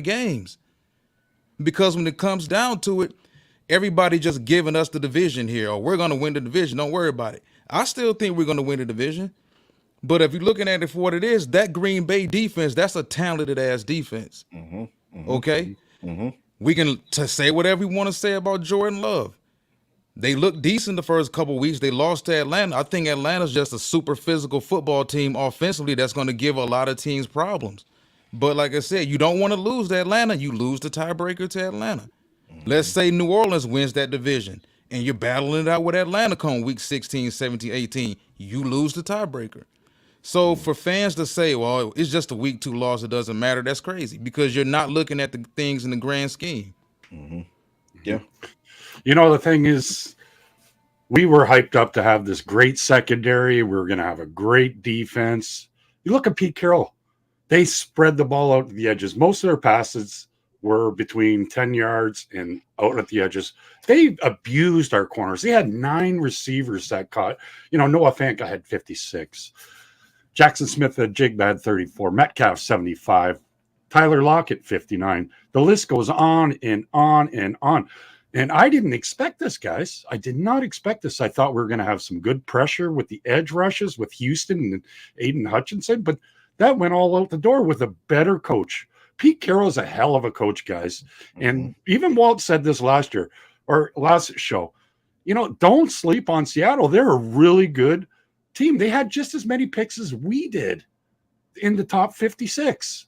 games. Because when it comes down to it, everybody just giving us the division here, or we're going to win the division. Don't worry about it. I still think we're going to win the division. But if you're looking at it for what it is, that Green Bay defense, that's a talented ass defense. Mm-hmm. Mm-hmm. Okay? Mm-hmm. We can say whatever we want to say about Jordan Love. They looked decent the first couple weeks. They lost to Atlanta. I think Atlanta's just a super physical football team offensively that's going to give a lot of teams problems. But like I said, you don't want to lose to Atlanta. You lose the tiebreaker to Atlanta. Let's Mm-hmm. say New Orleans wins that division and you're battling it out with Atlanta come week 16, 17, 18. You lose the tiebreaker. So for fans to say, well, it's just a week two loss, it doesn't matter, that's crazy because you're not looking at the things in the grand scheme. Mm-hmm. Yeah. The thing is, we were hyped up to have this great secondary. We were going to have a great defense. You look at Pete Carroll. They spread the ball out to the edges. Most of their passes were between 10 yards and out at the edges. They abused our corners. They had 9 receivers that caught. Noah Fant had 56. Jackson Smith at Jigba had 34. Metcalf 75. Tyler Lockett 59. The list goes on and on and on. And I didn't expect this, guys. I did not expect this. I thought we were going to have some good pressure with the edge rushes with Houston and Aiden Hutchinson, but that went all out the door with a better coach. Pete Carroll's a hell of a coach, guys. And even Walt said this last year or last show. Don't sleep on Seattle. They're a really good team. They had just as many picks as we did in the top 56.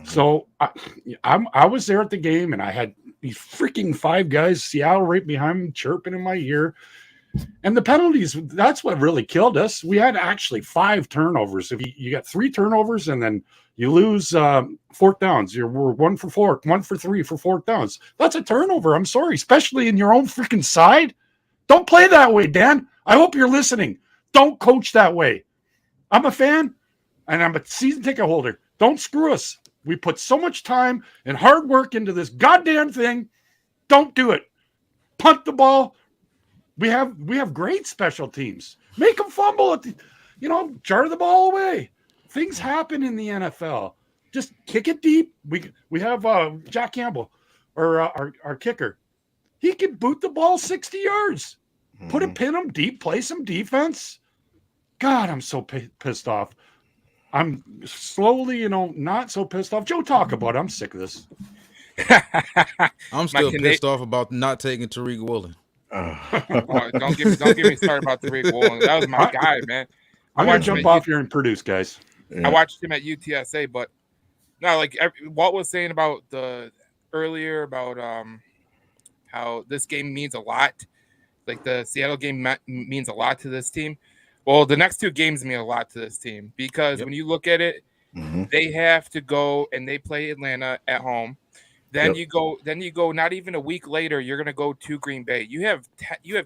So I was there at the game, and I had these freaking 5 guys, Seattle right behind me, chirping in my ear. And the penalties, that's what really killed us. We had actually 5 turnovers. If you got 3 turnovers and then you lose fourth downs, we're 1 for 4, 1 for 3 for fourth downs. That's a turnover. I'm sorry, especially in your own freaking side. Don't play that way, Dan. I hope you're listening. Don't coach that way. I'm a fan, and I'm a season ticket holder. Don't screw us. We put so much time and hard work into this goddamn thing. Don't do it. Punt the ball. We have great special teams. Make them fumble at the, jar the ball away. Things happen in the NFL. Just kick it deep. We have Jack Campbell, or our kicker. He can boot the ball 60 yards. Pin him deep. Play some defense. God, I'm so pissed off. I'm slowly, not so pissed off. Joe, talk about it. I'm sick of this. I'm still pissed off about not taking Tariq Woolen. Don't get me started about Tariq Woolen. That was my guy, man. I'm going to jump off here and produce, guys. Yeah. I watched him at UTSA, but no, like Walt was saying about earlier about how this game means a lot. Like the Seattle game means a lot to this team. Well, the next 2 games mean a lot to this team because when you look at it, they have to go and they play Atlanta at home. Then you go. Not even a week later, you're going to go to Green Bay. You have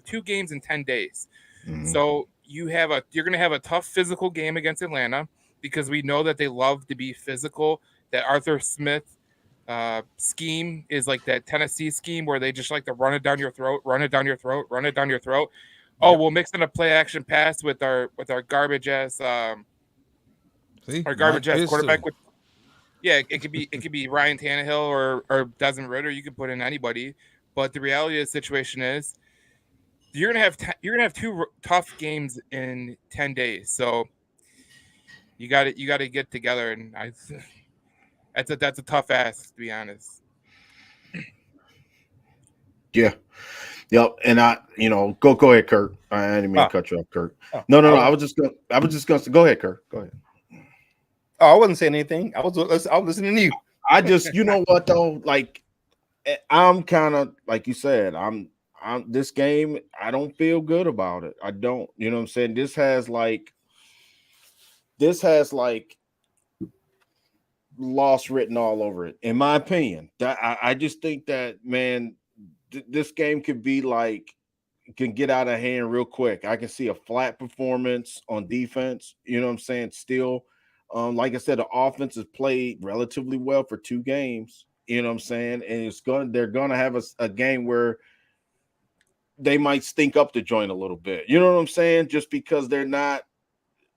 2 games in 10 days, so you're going to have a tough physical game against Atlanta because we know that they love to be physical. That Arthur Smith scheme is like that Tennessee scheme where they just like to run it down your throat, run it down your throat, run it down your throat. Oh, we'll mix in a play action pass with our garbage ass quarterback. It could be Ryan Tannehill or Desmond Ridder. You could put in anybody, but the reality of the situation is you're gonna have 2 tough games in 10 days. So you got to get together, and that's a tough ask, to be honest. Yeah. Yep, and go ahead, Curt. I didn't mean to cut you off, Curt. No. I was just gonna go ahead, Curt. Go ahead. Oh, I wasn't saying anything. I was listening to you. I just, what though, like I'm kind of like you said. I'm this game. I don't feel good about it. I don't. You know what I'm saying? This has like loss written all over it, in my opinion. That I just think that, man. This game could be can get out of hand real quick. I can see a flat performance on defense. You know what I'm saying? Still, like I said, the offense has played relatively well for 2 games. You know what I'm saying? And they're gonna have a game where they might stink up the joint a little bit. You know what I'm saying? Just because they're not,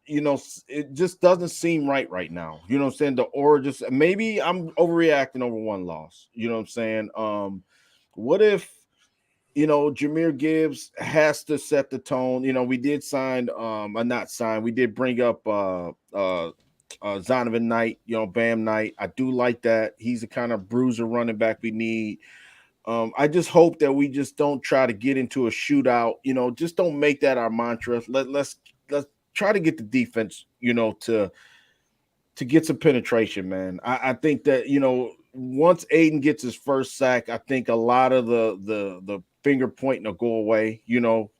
it just doesn't seem right now. You know what I'm saying? The aura just maybe I'm overreacting over one loss. You know what I'm saying? What if Jahmyr Gibbs has to set the tone? We did sign, not sign. We did bring up Zonovan Knight. Bam Knight. I do like that. He's the kind of bruiser running back we need. I just hope that we just don't try to get into a shootout. Just don't make that our mantra. Let's try to get the defense, to get some penetration, man. I think that once Aiden gets his first sack, I think a lot of the finger pointing will go away.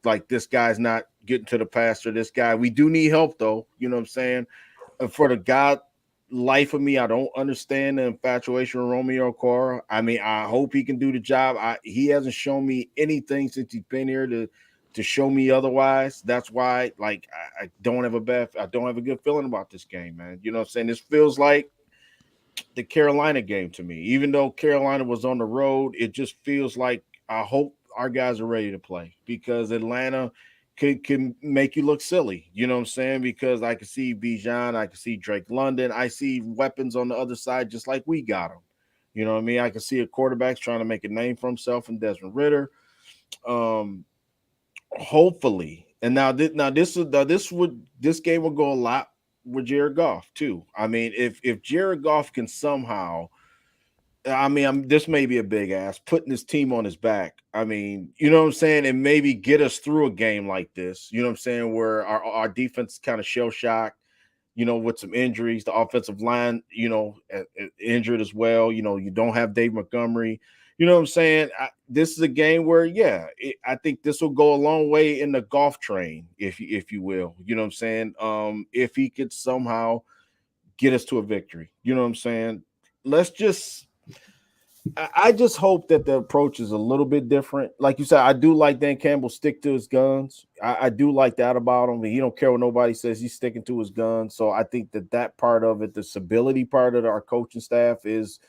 Like this guy's not getting to the passer. This guy, we do need help though. You know what I'm saying? For the God life of me, I don't understand the infatuation with Romeo Okwara. I mean, I hope he can do the job. He hasn't shown me anything since he's been here to show me otherwise. That's why, like, I don't have a good feeling about this game, man. You know what I'm saying? This feels like the Carolina game to me. Even though Carolina was on the road, it just feels like I hope our guys are ready to play, because Atlanta can make you look silly. You know what I'm saying? Because I can see Bijan, I can see Drake London, I see weapons on the other side just like we got them. You know what I mean? I can see a quarterback trying to make a name for himself in Desmond Ridder. Hopefully, and this game will go a lot with Jared Goff too. I mean, if Jared Goff can somehow, this may be a big ass putting this team on his back. I mean, you know what I'm saying, and maybe get us through a game like this. You know what I'm saying, where our defense is kind of shell shocked. With some injuries, the offensive line, injured as well. You don't have Dave Montgomery. You know what I'm saying? This is a game where, I think this will go a long way in the Goff train, if you will. You know what I'm saying? If he could somehow get us to a victory. You know what I'm saying? I just hope that the approach is a little bit different. Like you said, I do like Dan Campbell stick to his guns. I do like that about him. He don't care what nobody says. He's sticking to his guns. So I think that part of it, the stability part of our coaching staff is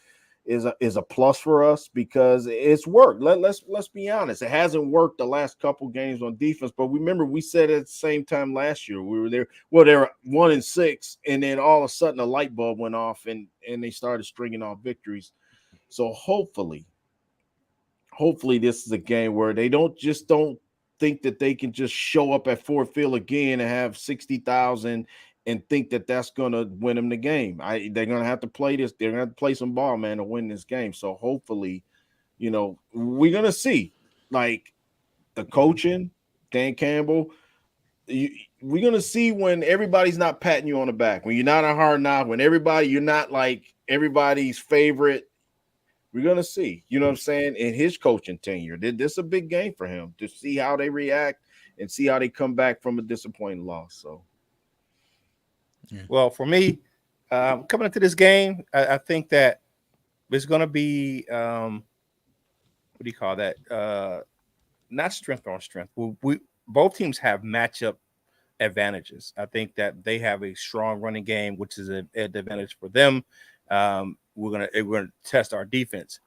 a plus for us, because it's worked. Let's be honest. It hasn't worked the last couple games on defense, but remember we said at the same time last year we were there. Well, they were 1-6, and then all of a sudden a light bulb went off and they started stringing off victories. So hopefully this is a game where they don't think that they can just show up at Ford Field again and have 60,000 and think that that's going to win them the game. They're going to have to play this. They're going to have to play some ball, man, to win this game. So hopefully, we're going to see, like, the coaching, Dan Campbell. We're going to see when everybody's not patting you on the back, when you're not a hard knock, when you're not like everybody's favorite. We're going to see, you know what I'm saying, in his coaching tenure. This is a big game for him to see how they react and see how they come back from a disappointing loss. So, yeah. Well, for me, coming into this game, I think that it's going to be, what do you call that? Not strength on strength. Both teams have matchup advantages. I think that they have a strong running game, which is an advantage for them. We're gonna test our defense.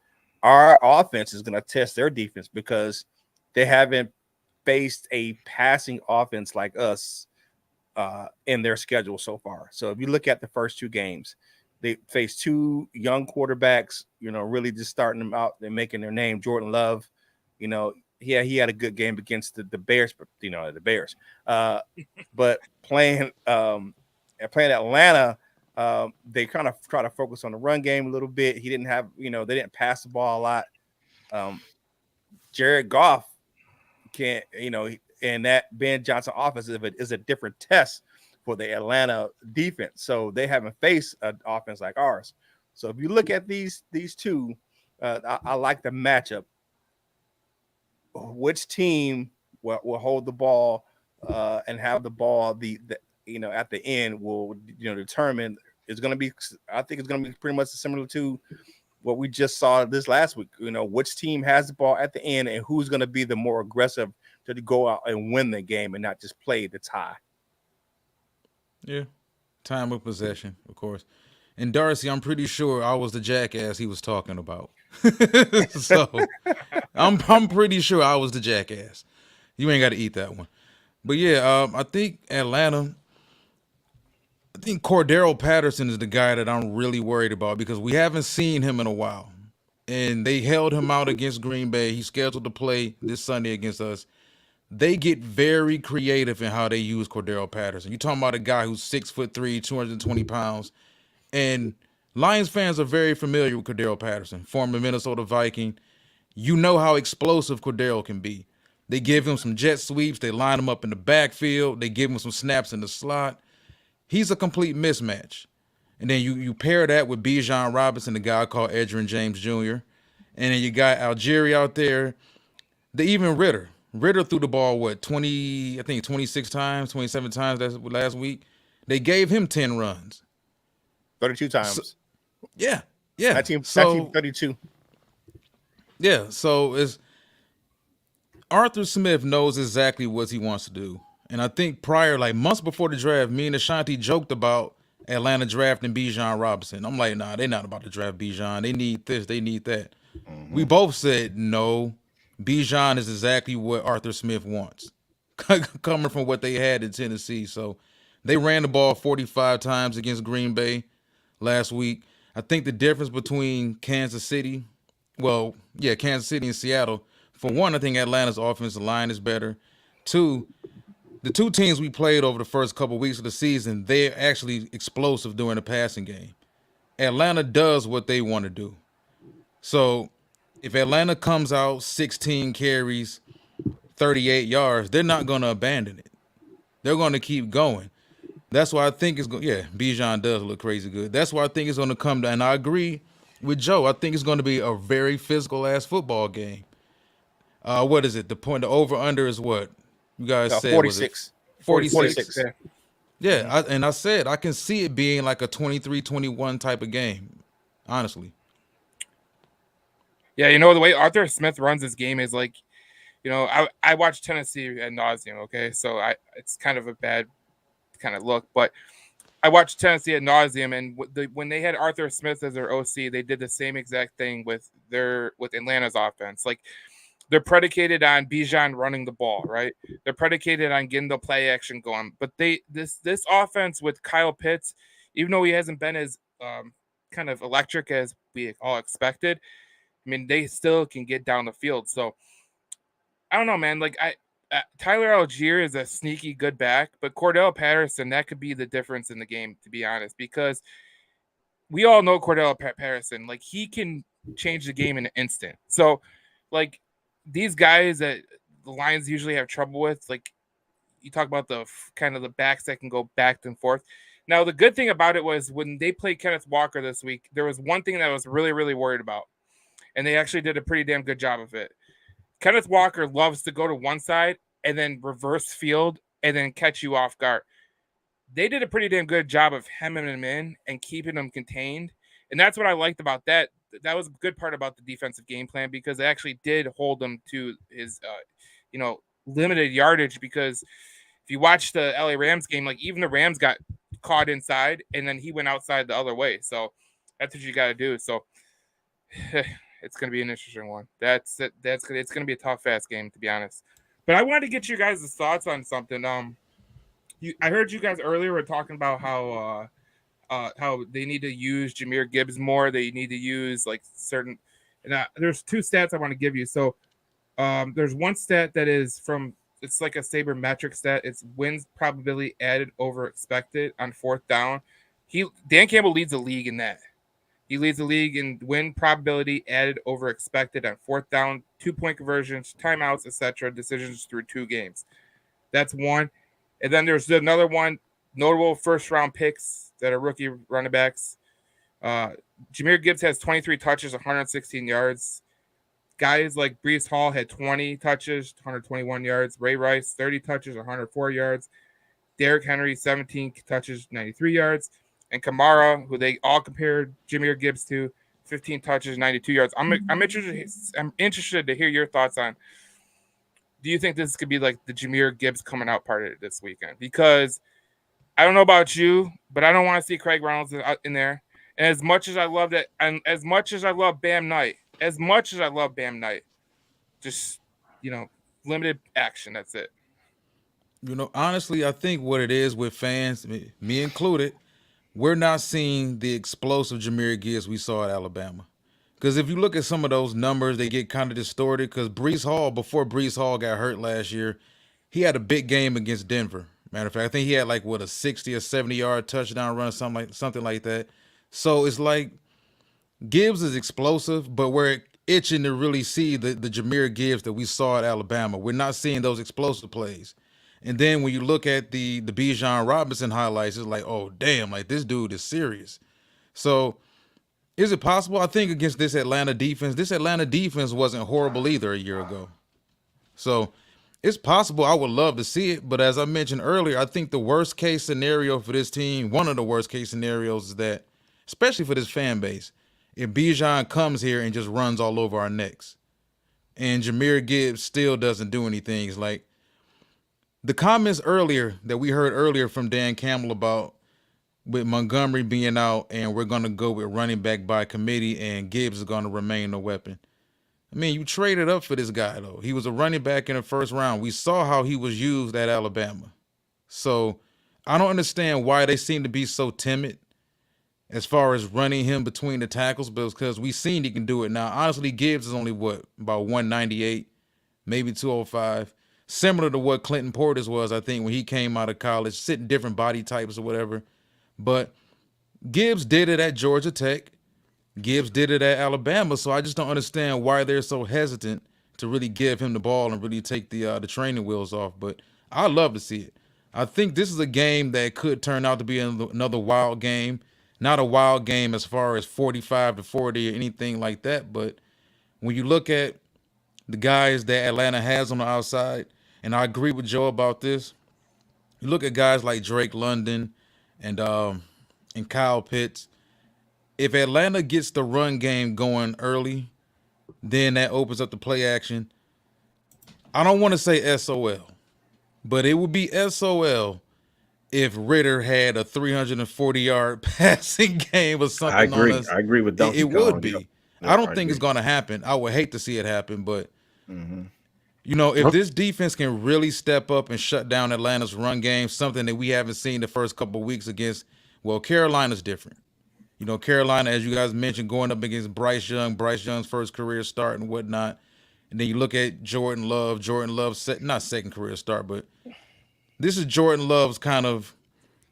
Our offense is gonna test their defense, because they haven't faced a passing offense like us in their schedule so far. So if you look at the first two games, they faced two young quarterbacks, really just starting them out and making their name. Jordan Love, he had a good game against the Bears, but the Bears. But playing Atlanta. They kind of try to focus on the run game a little bit. He didn't have, they didn't pass the ball a lot. Jared Goff can't, and that Ben Johnson offense is a different test for the Atlanta defense. So they haven't faced an offense like ours. So if you look at these two, I like the matchup. Which team will hold the ball and have the ball at the end will determine. I think it's going to be pretty much similar to what we just saw this last week. Which team has the ball at the end and who's going to be the more aggressive to go out and win the game and not just play the tie. Yeah, time of possession, of course. And Darcy, I'm pretty sure I was the jackass he was talking about. So I'm pretty sure I was the jackass. You ain't got to eat that one. But yeah, I think Atlanta. I think Cordero Patterson is the guy that I'm really worried about because we haven't seen him in a while. And they held him out against Green Bay. He's scheduled to play this Sunday against us. They get very creative in how they use Cordero Patterson. You're talking about a guy who's 6'3", 220 pounds. And Lions fans are very familiar with Cordero Patterson, former Minnesota Viking. You know how explosive Cordero can be. They give him some jet sweeps. They line him up in the backfield. They give him some snaps in the slot. He's a complete mismatch. And then you pair that with Bijan Robinson, the guy called Edgerrin James Jr., and then you got Algieri out there. Even Ritter. Ritter threw the ball, 26 times, 27 times last week. They gave him 10 runs. 32 times. So, yeah. That team 32. Yeah, so it's Arthur Smith knows exactly what he wants to do. And I think months before the draft, me and Ashanti joked about Atlanta drafting Bijan Robinson. I'm like, nah, they're not about to draft Bijan. They need this, they need that. Mm-hmm. We both said, no, Bijan is exactly what Arthur Smith wants, coming from what they had in Tennessee. So they ran the ball 45 times against Green Bay last week. I think the difference between Kansas City and Seattle, for one, I think Atlanta's offensive line is better. Two, the two teams we played over the first couple weeks of the season, they're actually explosive during the passing game. Atlanta does what they want to do. So if Atlanta comes out 16 carries, 38 yards, they're not going to abandon it. They're going to keep going. That's why I think it's going. Yeah, Bijan does look crazy good. That's why I think it's going to come down. And I agree with Joe. I think it's going to be a very physical ass football game. What is it? The over under is what you guys said. 46. 46. Yeah. I said I can see it being like a 23-21 type of game. Honestly. Yeah, the way Arthur Smith runs his game is like, I watch Tennessee ad nauseum. Okay, so it's kind of a bad kind of look, but I watched Tennessee ad nauseum, and when they had Arthur Smith as their OC, they did the same exact thing with Atlanta's offense. Like, they're predicated on Bijan running the ball, right? They're predicated on getting the play action going. But this offense with Kyle Pitts, even though he hasn't been as kind of electric as we all expected, I mean, they still can get down the field. So I don't know, man. Like Tyler Algier is a sneaky good back, but Cordell Patterson, that could be the difference in the game, to be honest, because we all know Cordell Patterson, like, he can change the game in an instant. So, like, these guys that the Lions usually have trouble with, like, you talk about the kind of the backs that can go back and forth. Now, the good thing about it was when they played Kenneth Walker this week, there was one thing that I was really, really worried about, and they actually did a pretty damn good job of it. Kenneth Walker loves to go to one side and then reverse field and then catch you off guard. They did a pretty damn good job of hemming him in and keeping him contained. And that's what I liked about that. That was a good part about the defensive game plan, because they actually did hold him to his, limited yardage. Because if you watch the LA Rams game, like, even the Rams got caught inside and then he went outside the other way. So that's what you got to do. So it's going to be an interesting one. It's going to be a tough, fast game, to be honest. But I wanted to get you guys' thoughts on something. I heard you guys earlier were talking about how they need to use Jahmyr Gibbs more. They need to use, like, certain. And there's two stats I want to give you. So there's one stat that is from. It's like a sabermetric stat. It's wins probability added over expected on fourth down. Dan Campbell leads the league in that. He leads the league in win probability added over expected on fourth down, 2-point conversions, timeouts, etc., decisions through 2 games. That's one. And then there's another one, notable first-round picks that are rookie running backs. Jahmyr Gibbs has 23 touches, 116 yards. Guys like Breece Hall had 20 touches, 121 yards. Ray Rice, 30 touches, 104 yards. Derrick Henry, 17 touches, 93 yards. And Kamara, who they all compared Jahmyr Gibbs to, 15 touches, 92 yards. I'm interested to hear your thoughts on. Do you think this could be like the Jahmyr Gibbs coming out party this weekend? Because I don't know about you, but I don't want to see Craig Reynolds in there. And as much as I love that, and as much as I love Bam Knight, just, limited action. That's it. Honestly, I think what it is with fans, me included, we're not seeing the explosive Jahmyr Gibbs we saw at Alabama. Because if you look at some of those numbers, they get kind of distorted. Because before Brees Hall got hurt last year, he had a big game against Denver. Matter of fact, I think he had like a 60 or 70-yard touchdown run, something like that. So it's like Gibbs is explosive, but we're itching to really see the Jahmyr Gibbs that we saw at Alabama. We're not seeing those explosive plays. And then when you look at the Bijan Robinson highlights, it's like, oh damn, like this dude is serious. So is it possible? I think against this Atlanta defense wasn't horrible either a year ago. So it's possible. I would love to see it. But as I mentioned earlier, I think the worst case scenario for this team, one of the worst case scenarios is that, especially for this fan base, if Bijan comes here and just runs all over our necks and Jahmyr Gibbs still doesn't do anything, it's like the comments earlier that we heard earlier from Dan Campbell about with Montgomery being out and we're going to go with running back by committee and Gibbs is going to remain a weapon. I mean, you traded up for this guy, though. He was a running back in the first round. We saw how he was used at Alabama. So I don't understand why they seem to be so timid as far as running him between the tackles, but it's because we've seen he can do it. Now, honestly, Gibbs is only, about 198, maybe 205. Similar to what Clinton Portis was, I think, when he came out of college, sitting different body types or whatever. But Gibbs did it at Georgia Tech. Gibbs did it at Alabama, so I just don't understand why they're so hesitant to really give him the ball and really take the training wheels off. But I'd love to see it. I think this is a game that could turn out to be another wild game. Not a wild game as far as 45-40 or anything like that, but when you look at the guys that Atlanta has on the outside, and I agree with Joe about this, you look at guys like Drake London and Kyle Pitts. If Atlanta gets the run game going early, then that opens up the play action. I don't want to say SOL, but it would be SOL if Ritter had a 340-yard passing game or something. I agree. On us. I agree with Donkey It Kong. would be. Yep. I don't think it's going to happen. I would hate to see it happen, but if this defense can really step up and shut down Atlanta's run game, something that we haven't seen the first couple of weeks against, Carolina's different. Carolina, as you guys mentioned, going up against Bryce Young's first career start and whatnot. And then you look at Jordan Love, not second career start, but this is Jordan Love's kind of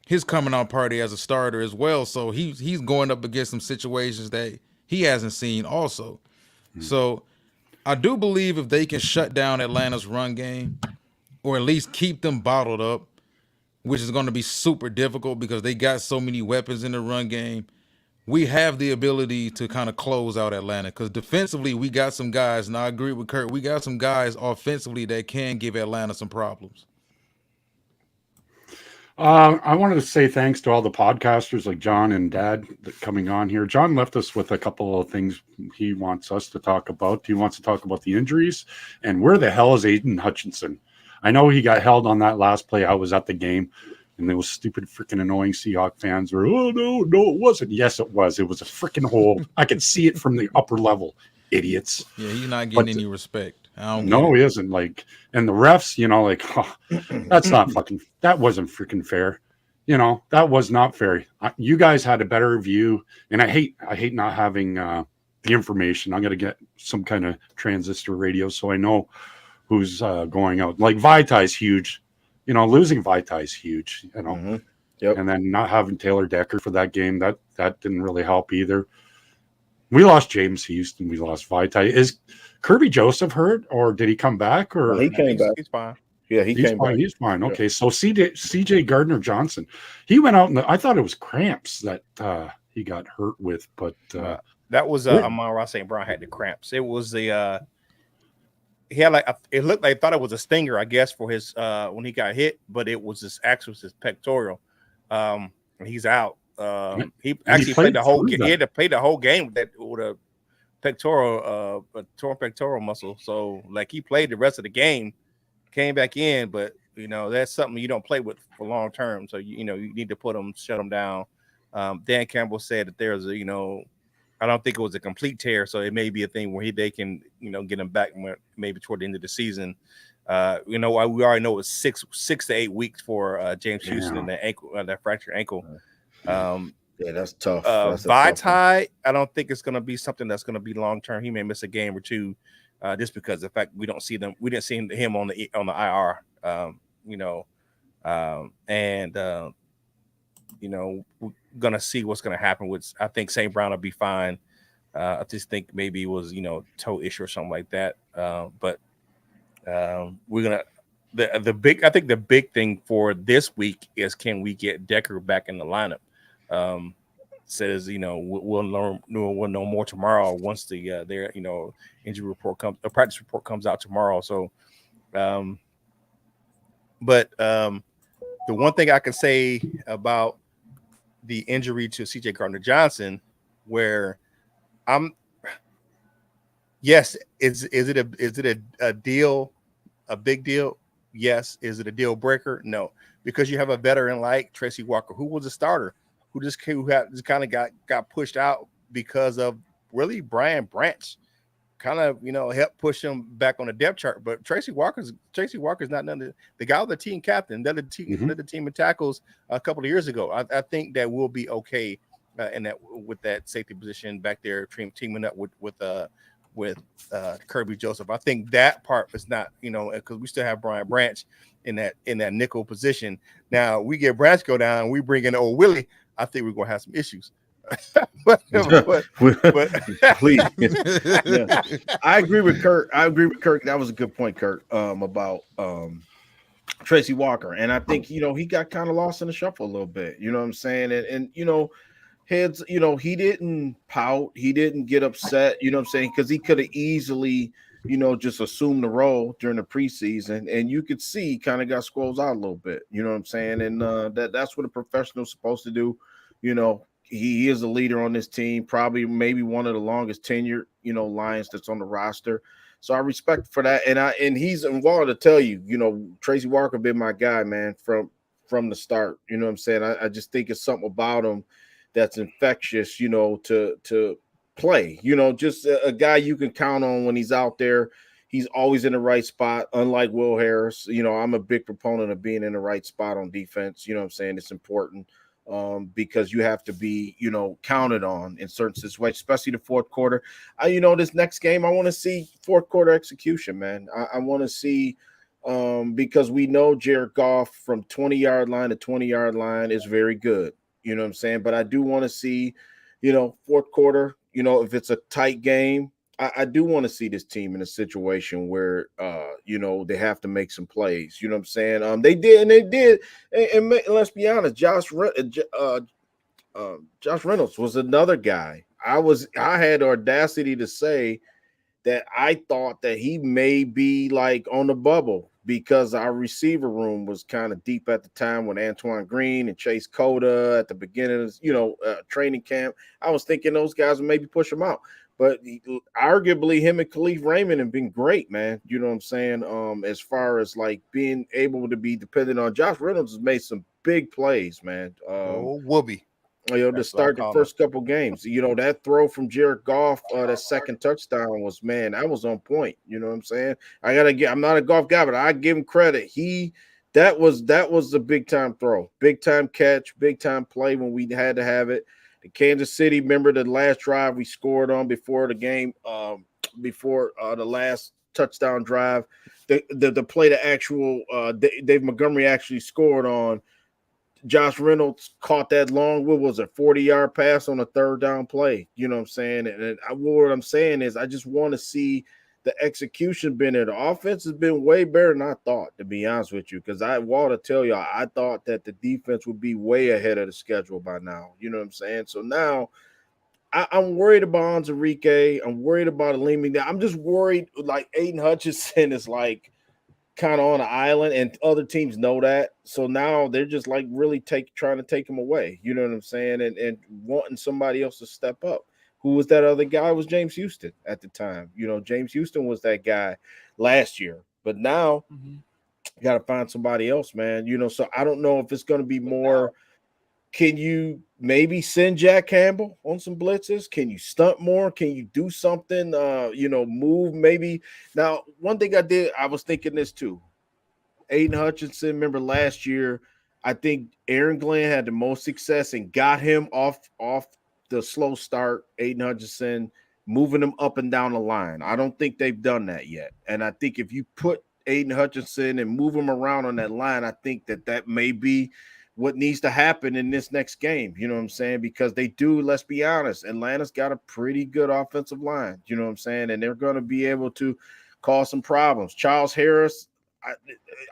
his coming out party as a starter as well. So he's going up against some situations that he hasn't seen also. So I do believe if they can shut down Atlanta's run game or at least keep them bottled up, which is going to be super difficult because they got so many weapons in the run game, we have the ability to kind of close out Atlanta because defensively we got some guys, and I agree with Curt, we got some guys offensively that can give Atlanta some problems. I wanted to say thanks to all the podcasters like John and Dad coming on here. John left us with a couple of things he wants us to talk about. He wants to talk about the injuries and where the hell is Aiden Hutchinson? I know he got held on that last play. I was at the game. And those stupid freaking annoying Seahawk fans were, oh, no, it wasn't. Yes, it was. It was a freaking hole. I could see it from the upper level, idiots. Yeah, he's not getting any respect. No, he isn't. And the refs, that's not fucking, that wasn't freaking fair. That was not fair. You guys had a better view. And I hate not having the information. I'm going to get some kind of transistor radio so I know who's going out. Like Vitai's huge. Losing Vitae is huge, Yep. And then not having Taylor Decker for that game, that didn't really help either. We lost James Houston. We lost Vitae. Is Kirby Joseph hurt, or did he come back? Or he came back. He's fine. Yeah, he came back. He's fine. Okay, so CJ Gardner Johnson, he went out, and I thought it was cramps that he got hurt with, but that was Amon-Ra St. Brown had the cramps. It was the he had it looked like, I thought it was a stinger, I guess, for his when he got hit, but it was his pectoral. He's out. He actually played the whole game. He had to play the whole game with a pectoral, torn pectoral muscle. So he played the rest of the game, came back in, but that's something you don't play with for long term. So you need to shut him down. Dan Campbell said that there's I don't think it was a complete tear, so it may be a thing where they can, get him back maybe toward the end of the season. We already know it's 6 to 8 weeks for James Houston and the ankle, that fractured ankle. Yeah, that's tough. That's a tough one. Vitae, I don't think it's going to be something that's going to be long term. He may miss a game or two, just because of the fact we didn't see him on the IR. We're gonna see what's gonna happen with. I think St. Brown will be fine. I just think maybe it was toe issue or something like that. But we're gonna I think the big thing for this week is, can we get Decker back in the lineup? Says we'll know more tomorrow once the their injury report comes, the practice report comes out tomorrow. So, the one thing I can say about the injury to CJ Gardner-Johnson, where yes, is it a deal, a big deal? Yes. Is it a deal breaker? No, because you have a veteran like Tracy Walker, who was a starter, who kind of got pushed out because of really Brian Branch kind of helped push him back on the depth chart. But Tracy Walker's not none of the guy, the team captain, led the team in tackles a couple of years ago. I think that we'll be okay in that with that safety position back there, teaming up with Kirby Joseph. I think that part is not, because we still have Brian Branch in that nickel position. Now we get Branch go down, we bring in old Willie. I think we're gonna have some issues. but please, yeah. I agree with Curt. That was a good point, Curt, about Tracy Walker, and I think he got kind of lost in the shuffle a little bit. You know what I'm saying? And heads, he didn't pout, he didn't get upset. You know what I'm saying? Because he could have easily, just assumed the role during the preseason, and you could see he kind of got squoze out a little bit. You know what I'm saying? And that's what a professional's supposed to do. He is a leader on this team, probably maybe one of the longest tenured, Lions that's on the roster. So I respect for that. And he's involved to tell you, Tracy Walker been my guy, man, from the start. You know what I'm saying? I just think it's something about him that's infectious, to play. Just a guy you can count on when he's out there. He's always in the right spot, unlike Will Harris. I'm a big proponent of being in the right spot on defense. You know what I'm saying? It's important. Because you have to be, counted on in certain situations, especially the fourth quarter. This next game, I want to see fourth quarter execution, man. I want to see, because we know Jared Goff from 20-yard line to 20-yard line is very good. You know what I'm saying? But I do want to see, fourth quarter, if it's a tight game, I do want to see this team in a situation where, they have to make some plays. You know what I'm saying? They did. And let's be honest, Josh Reynolds was another guy. I had the audacity to say that I thought that he may be like on the bubble, because our receiver room was kind of deep at the time with Antoine Green and Chase Cota at the beginning of, training camp. I was thinking those guys would maybe push him out. But arguably him and Khalif Raymond have been great, man. You know what I'm saying? As far as like being able to be dependent on. Josh Reynolds has made some big plays, man. Whoopie. To start the first couple games. That throw from Jared Goff, that second touchdown was, man, that was on point. You know what I'm saying? I'm not a golf guy, but I give him credit. That was a bbig time throw, big time catch, big time play when we had to have it. The Kansas City, remember the last drive we scored on before the game, before the last touchdown drive, the play the actual Dave Montgomery actually scored on. Josh Reynolds caught that long, 40-yard pass on a third down play. You know what I'm saying? And what I'm saying is I just want to see the execution been there. The offense has been way better than I thought, to be honest with you, because I thought that the defense would be way ahead of the schedule by now. You know what I'm saying? So now I'm worried about Enrique. I'm worried about Alimi. I'm just worried, like Aiden Hutchinson is like kind of on an island, and other teams know that. So now they're just like really trying to take him away. You know what I'm saying? And wanting somebody else to step up. Who was that other guy? It was James Houston at the time. James Houston was that guy last year. But now you got to find somebody else, man. So I don't know if it's going to be more. Can you maybe send Jack Campbell on some blitzes? Can you stunt more? Can you do something? Move maybe. Now, one thing I was thinking this too. Aiden Hutchinson, remember last year, I think Aaron Glenn had the most success and got him off the slow start. Aiden Hutchinson, moving him up and down the line. I don't think they've done that yet. And I think if you put Aiden Hutchinson and move him around on that line, I think that may be what needs to happen in this next game. You know what I'm saying? Because they do, let's be honest, Atlanta's got a pretty good offensive line. You know what I'm saying? And they're going to be able to cause some problems. Charles Harris,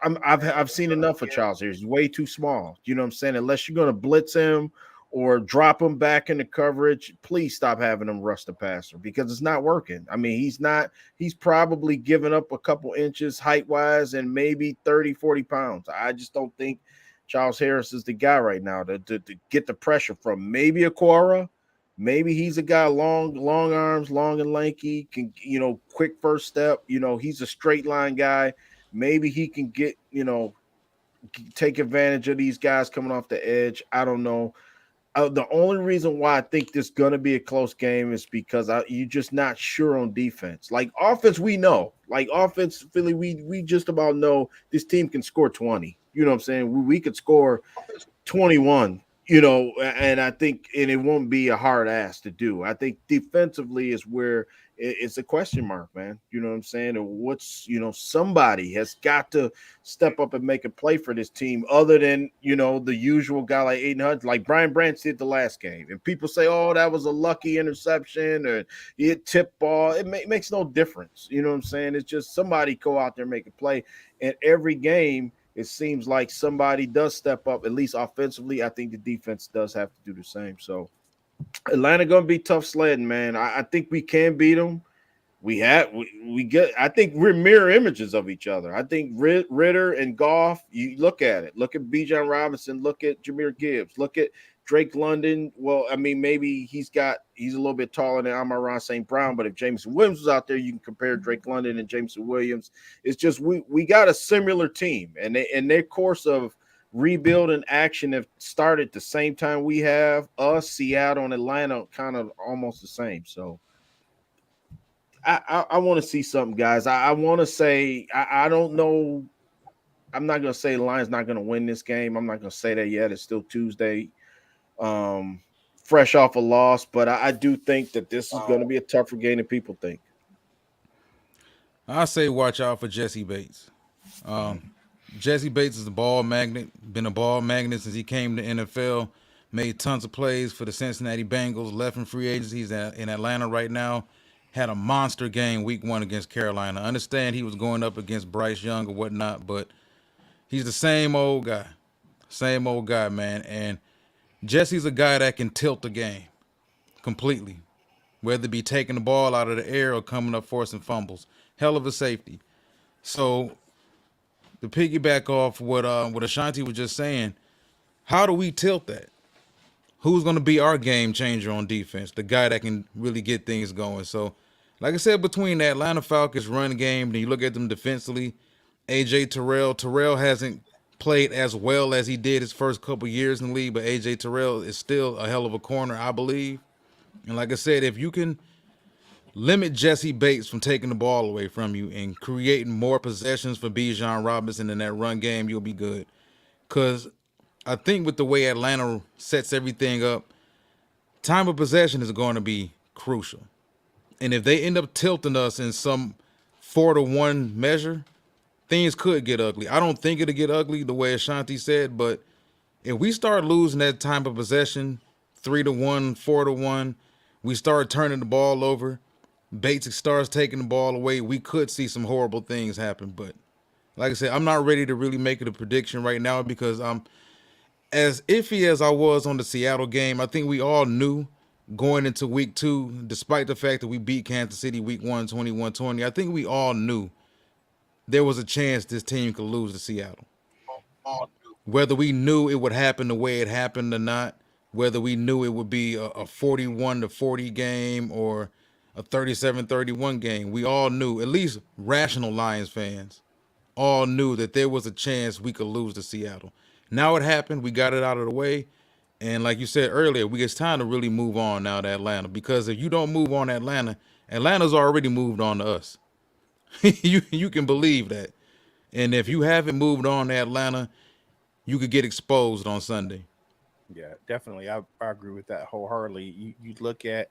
I've seen enough of Charles Harris. He's way too small. You know what I'm saying? Unless you're going to blitz him or drop him back into coverage, please stop having him rush the passer because it's not working. I mean, he's probably given up a couple inches height-wise and maybe 30, 40 pounds. I just don't think Charles Harris is the guy right now to get the pressure from. Maybe Aquara. Maybe he's a guy long arms, long and lanky, can, quick first step. He's a straight line guy. Maybe he can get, take advantage of these guys coming off the edge. I don't know. The only reason why I think this is going to be a close game is because you're just not sure on defense. Like offense, we know. Like offense, Philly, we just about know this team can score 20. You know what I'm saying? We could score 21. And I think, and it won't be a hard ask to do. I think defensively is where it's a question mark, man. You know what I'm saying? And somebody has got to step up and make a play for this team other than, the usual guy like Aiden Hutchinson, like Brian Branch did the last game. And people say, oh, that was a lucky interception or he hit tip ball. It makes no difference. You know what I'm saying? It's just somebody go out there and make a play. And every game, it seems like somebody does step up, at least offensively. I think the defense does have to do the same. So Atlanta going to be tough sledding, man. I think we can beat them. I think we're mirror images of each other. I think Ritter and Goff, you look at it. Look at Bijan Robinson. Look at Jahmyr Gibbs. Look at Drake London. Well, I mean, maybe he's a little bit taller than Amon-Ra St. Brown, but if Jameson Williams was out there, you can compare Drake London and Jameson Williams. It's just we got a similar team, and their course of rebuild and action have started the same time we have. Us, Seattle, and Atlanta kind of almost the same. So I want to see something, guys. I want to say I don't know. I'm not going to say the Lions not going to win this game. I'm not going to say that yet. It's still Tuesday. Fresh off a loss, but I do think that this is going to be a tougher game than people think. I say watch out for Jesse Bates. Jesse Bates is a ball magnet, been a ball magnet since he came to NFL, made tons of plays for the Cincinnati Bengals, left in free agency. He's in Atlanta right now, had a monster game week 1 against Carolina. I understand he was going up against Bryce Young or whatnot, but he's the same old guy, man. And Jesse's a guy that can tilt the game completely, whether it be taking the ball out of the air or coming up forcing fumbles. Hell of a safety. So to piggyback off what Ashanti was just saying, how do we tilt that? Who's going to be our game changer on defense? The guy that can really get things going. So, like I said, between the Atlanta Falcons run game, and you look at them defensively, AJ Terrell hasn't played as well as he did his first couple years in the league, but AJ Terrell is still a hell of a corner, I believe. And like I said, if you can limit Jesse Bates from taking the ball away from you and creating more possessions for Bijan Robinson in that run game, you'll be good. Because I think with the way Atlanta sets everything up, time of possession is going to be crucial. And if they end up tilting us in some 4-1 measure, things could get ugly. I don't think it'll get ugly the way Ashanti said, but if we start losing that time of possession, 3-1, 4-1, we start turning the ball over, Bates starts taking the ball away, we could see some horrible things happen. But like I said, I'm not ready to really make it a prediction right now because I'm as iffy as I was on the Seattle game. I think we all knew going into week 2, despite the fact that we beat Kansas City week 1, 21-20, I think we all knew there was a chance this team could lose to Seattle. Whether we knew it would happen the way it happened or not, whether we knew it would be a 41-40 game or a 37-31 game, we all knew, at least rational Lions fans, all knew that there was a chance we could lose to Seattle. Now it happened. We got it out of the way. And like you said earlier, it's time to really move on now to Atlanta, because if you don't move on Atlanta, Atlanta's already moved on to us. You can believe that. And if you haven't moved on to Atlanta, you could get exposed on Sunday. Yeah, definitely. I agree with that wholeheartedly. You look at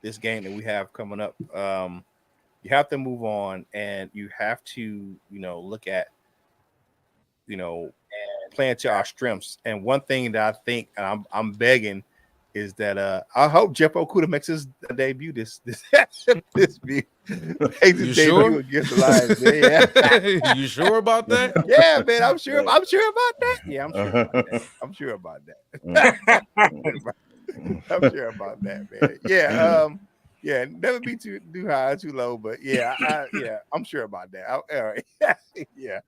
this game that we have coming up. You have to move on, and you have to, look at, playing to our strengths. And one thing that I think I'm begging is that I hope Jeff Okuda makes his debut this You sure? against the Lions. Yeah. You sure about that? Yeah, man, I'm sure about that. Yeah, I'm sure about that. I'm sure about that. I'm sure about that, man. Yeah, yeah, never be too high, too low, but yeah, I'm sure about that. All right. Yeah.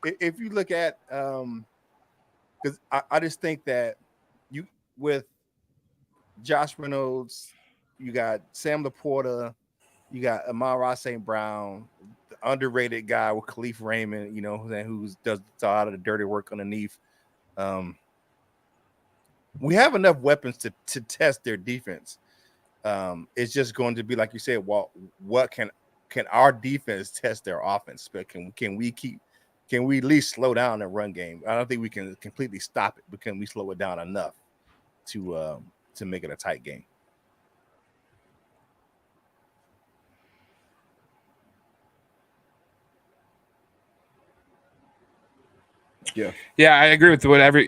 If you look at because I just think that you with Josh Reynolds, you got Sam Laporta, you got Amon-Ra St. Brown, the underrated guy with Khalif Raymond, who does a lot of the dirty work underneath. We have enough weapons to test their defense. It's just going to be like you said. Well, what can our defense test their offense? But can we at least slow down the run game? I don't think we can completely stop it, but can we slow it down enough to make it a tight game? Yeah, I agree with whatever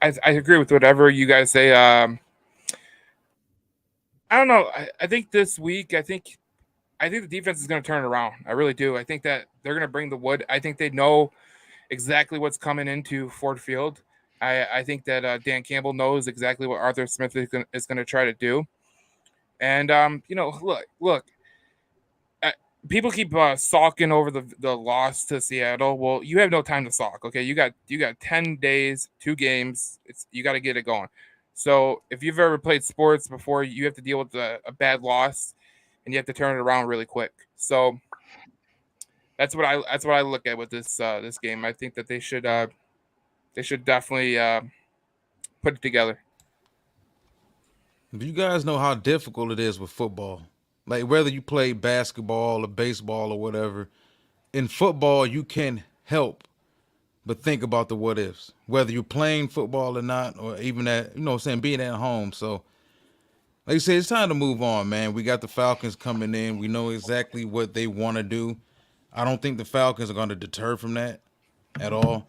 I agree with whatever you guys say. I don't know. I think this week, I think the defense is going to turn around. I really do. I think that they're going to bring the wood. I think they know exactly what's coming into Ford Field. I think that Dan Campbell knows exactly what Arthur Smith is going to try to do. And look. People keep sulking over the loss to Seattle. Well, you have no time to sulk. Okay, you got 10 days, 2 games. You got to get it going. So if you've ever played sports before, you have to deal with a bad loss, and you have to turn it around really quick. So that's what I look at with this game. I think that they should definitely put it together. Do you guys know how difficult it is with football? Like whether you play basketball or baseball or whatever, in football you can't help but think about the what ifs. Whether you're playing football or not, or even being at home. So like you said, it's time to move on, man. We got the Falcons coming in. We know exactly what they want to do. I don't think the Falcons are going to deter from that at all.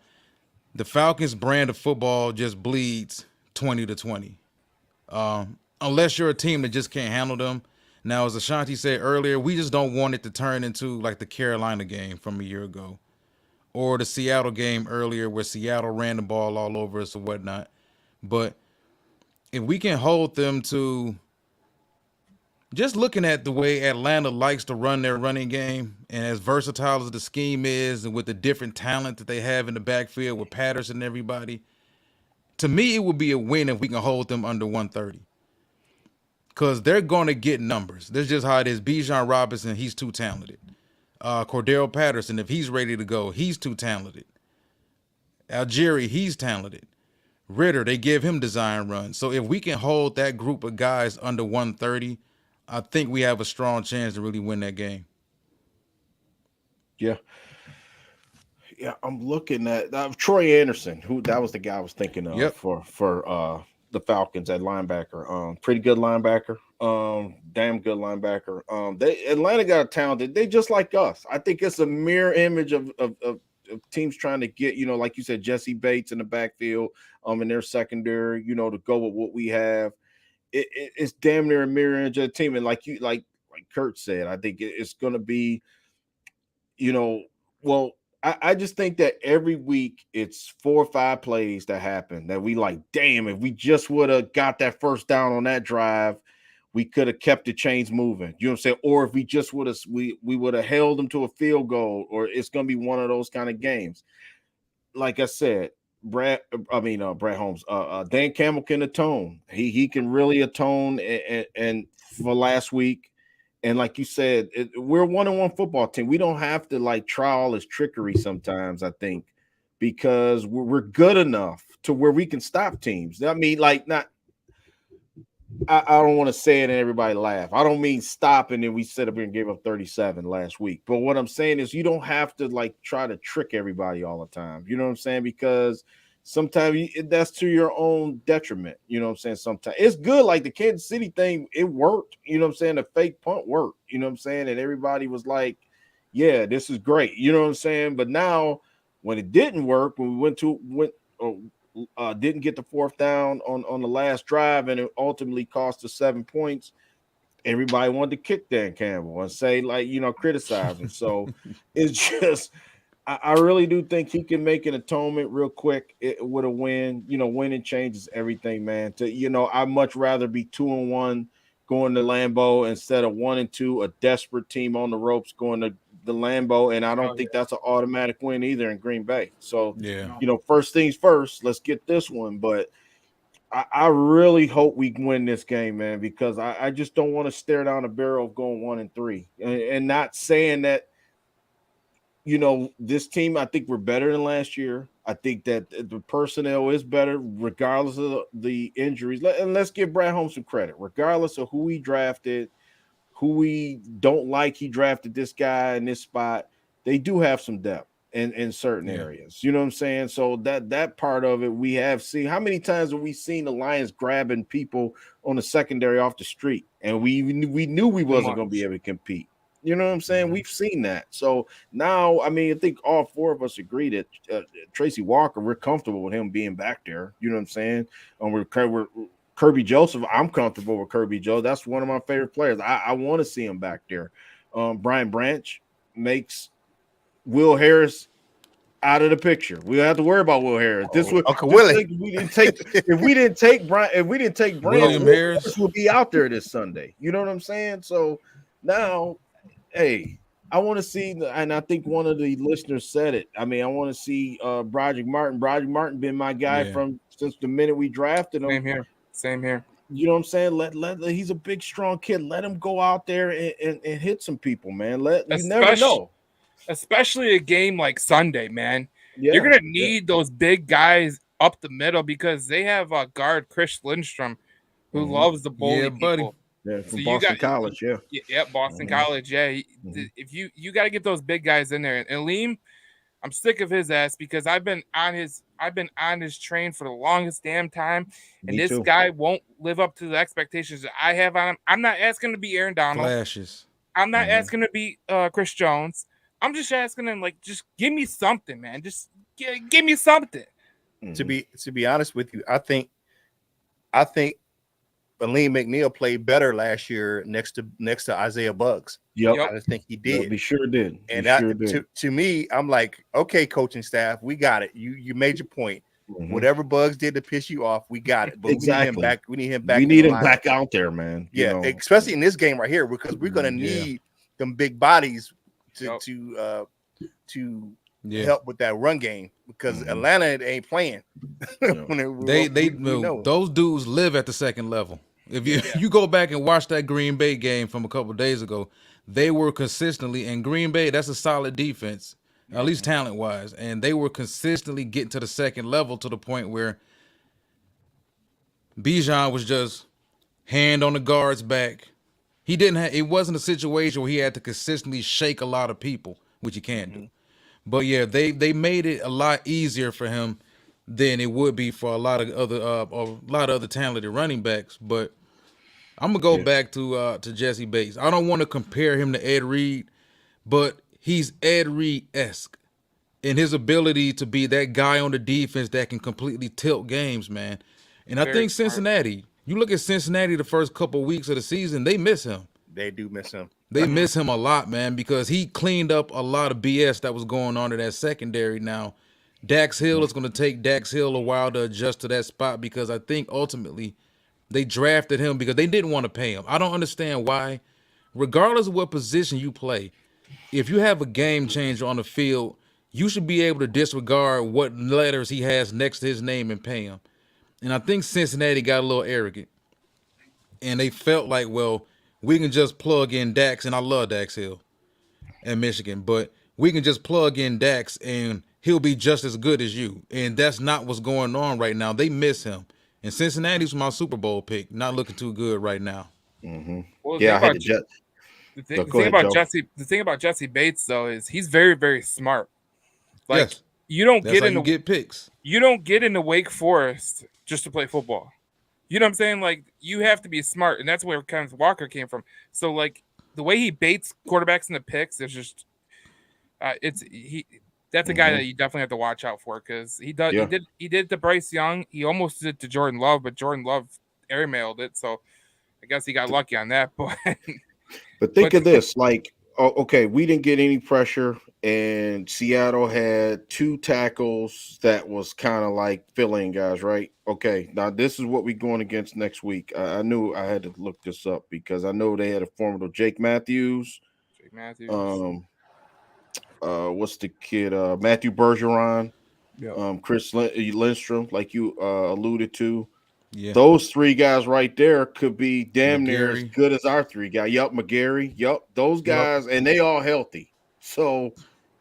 The Falcons brand of football just bleeds 20-20. Unless you're a team that just can't handle them. Now, as Ashanti said earlier, we just don't want it to turn into like the Carolina game from a year ago or the Seattle game earlier where Seattle ran the ball all over us or whatnot. But if we can hold them to just looking at the way Atlanta likes to run their running game and as versatile as the scheme is and with the different talent that they have in the backfield with Patterson and everybody, to me, it would be a win if we can hold them under 130. Because they're going to get numbers. That's just how it is. Bijan Robinson, he's too talented. Cordero Patterson, if he's ready to go, he's too talented. Algieri, he's talented. Ritter, they give him design runs. So if we can hold that group of guys under 130, I think we have a strong chance to really win that game. Yeah. Yeah, I'm looking at Troy Anderson, that was the guy I was thinking of for the Falcons at linebacker. Pretty good linebacker. Damn good linebacker. Atlanta got talented. They just like us. I think it's a mirror image of teams trying to get, like you said, Jesse Bates in the backfield, in their secondary, to go with what we have. It's damn near a mirror image of the team. And like Curt said, I think it's going to be, I just think that every week it's 4 or 5 plays that happen that we like, damn, if we just would have got that first down on that drive, we could have kept the chains moving. You know what I'm saying? Or if we just would have, we would have held them to a field goal, or it's going to be one of those kind of games. Like I said, Brad Holmes, Dan Campbell can atone. He can really atone and for last week. And like you said, we're a 1-on-1 football team. We don't have to like try all this trickery sometimes, I think, because we're good enough to where we can stop teams. I mean, like I don't want to say it and everybody laugh. I don't mean stop and then we sit up here and gave up 37 last week. But what I'm saying is you don't have to like try to trick everybody all the time. You know what I'm saying? Because sometimes that's to your own detriment. You know what I'm saying? Sometimes it's good. Like the Kansas City thing, it worked. You know what I'm saying? The fake punt worked. You know what I'm saying? And everybody was like, yeah, this is great. You know what I'm saying? But now when it didn't work, when we didn't get the fourth down on the last drive, and it ultimately cost us 7 points. Everybody wanted to kick Dan Campbell and say, like, criticize him. So it's just, I really do think he can make an atonement real quick with a win. Winning changes everything, man. I'd much rather be 2-1 going to Lambeau instead of 1-2, a desperate team on the ropes going to the Lambeau, and I don't think that's an automatic win either in Green Bay. So, first things first, let's get this one. But I really hope we win this game, man, because I just don't want to stare down the barrel of going 1-3 and not saying that, this team, I think we're better than last year. I think that the personnel is better regardless of the injuries. And let's give Brad Holmes some credit, regardless of who he drafted, who we don't like. He drafted this guy in this spot. They do have some depth in certain areas. You know what I'm saying? So that part of it we have seen. How many times have we seen the Lions grabbing people on the secondary off the street, and we knew we wasn't going to be able to compete? You know what I'm saying? We've seen that. So now, I think all four of us agree that Tracy Walker, we're comfortable with him being back there. You know what I'm saying? And we're Kirby Joseph, I'm comfortable with Kirby Joseph. That's one of my favorite players. I want to see him back there. Brian Branch makes Will Harris out of the picture. We don't have to worry about Will Harris. Uncle Willie. If we didn't take Brian, William Harris will be out there this Sunday. You know what I'm saying? So now, hey, I want to see, and I think one of the listeners said it. I want to see Broderick Martin. Broderick Martin been my guy since the minute we drafted him. Same here. You know what I'm saying? Let he's a big, strong kid. Let him go out there and hit some people, man. You never know. Especially a game like Sunday, man. Yeah, you're gonna need those big guys up the middle because they have a guard, Chris Lindstrom, who loves the bully people. Yeah, from so Boston College, Boston College, If you got to get those big guys in there, and Aleem, I'm sick of his ass because I've been on his train for the longest damn time, and this guy won't live up to the expectations that I have on him. I'm not asking him to be Aaron Donald. Flashes. I'm not asking him to be Chris Jones. I'm just asking him, like, just give me something, man. Just give me something. To be honest with you, I think Aleem McNeil played better last year next to Isaiah Buggs. Yep. I just think he did. He sure did. And to me, I'm like, okay, coaching staff, we got it. You made your point. Whatever Buggs did to piss you off, we got it. But exactly. we need him back. We need him back out there, man. Yeah, especially in this game right here, because we're gonna need them big bodies to help with that run game, because Atlanta ain't playing. Those dudes live at the second level. If you go back and watch that Green Bay game from a couple of days ago, they were consistently, and Green Bay, that's a solid defense, at least talent wise, and they were consistently getting to the second level to the point where Bijan was just hand on the guard's back. It wasn't a situation where he had to consistently shake a lot of people, which you can't do. But yeah, they made it a lot easier for him than it would be for a lot of other talented running backs. But I'm gonna go back to Jesse Bates. I don't want to compare him to Ed Reed, but he's Ed Reed-esque in his ability to be that guy on the defense that can completely tilt games, man. And I think Cincinnati, you look at Cincinnati the first couple of weeks of the season, they miss him. They do miss him. They miss him a lot, man, because he cleaned up a lot of BS that was going on in that secondary. Now, Dax Hill is going to take Dax Hill a while to adjust to that spot, because I think ultimately they drafted him because they didn't want to pay him. I don't understand why. Regardless of what position you play, if you have a game changer on the field, you should be able to disregard what letters he has next to his name and pay him. And I think Cincinnati got a little arrogant, and they felt like, well, we can just plug in Dax, and I love Dax Hill at Michigan, but we can just plug in Dax and he'll be just as good as you. And that's not what's going on right now. They miss him. And Cincinnati's my Super Bowl pick. Not looking too good right now. Mm-hmm. Well, Yeah, I had the Jet. the No, thing go ahead, about Joe. Jesse Bates though is he's very, very smart. Like Yes, you don't that's get how you into get picks. Wake Forest just to play football. You know what I'm saying? Like you have to be smart, and that's where Kenneth Walker came from. So like the way he baits quarterbacks in the picks is just that's a guy Mm-hmm. that you definitely have to watch out for because Yeah. he did to Bryce Young. He almost did to Jordan Love, but Jordan Love airmailed it. So I guess he got lucky on that. But think But of this, like, okay, we didn't get any pressure, and Seattle had 2 tackles that was kind of like fill-in guys, right? Okay, now this is what we're going against next week. I knew I had to look this up because I know they had a formidable Jake Matthews. Jake Matthews. What's the kid? Matthew Bergeron, Yeah. Chris Lindstrom, like you alluded to. Yeah, Those 3 guys right there could be damn near as McGarry. good as our 3 guys. Yup, McGarry. Yup, those Yep. guys, and they all healthy. So,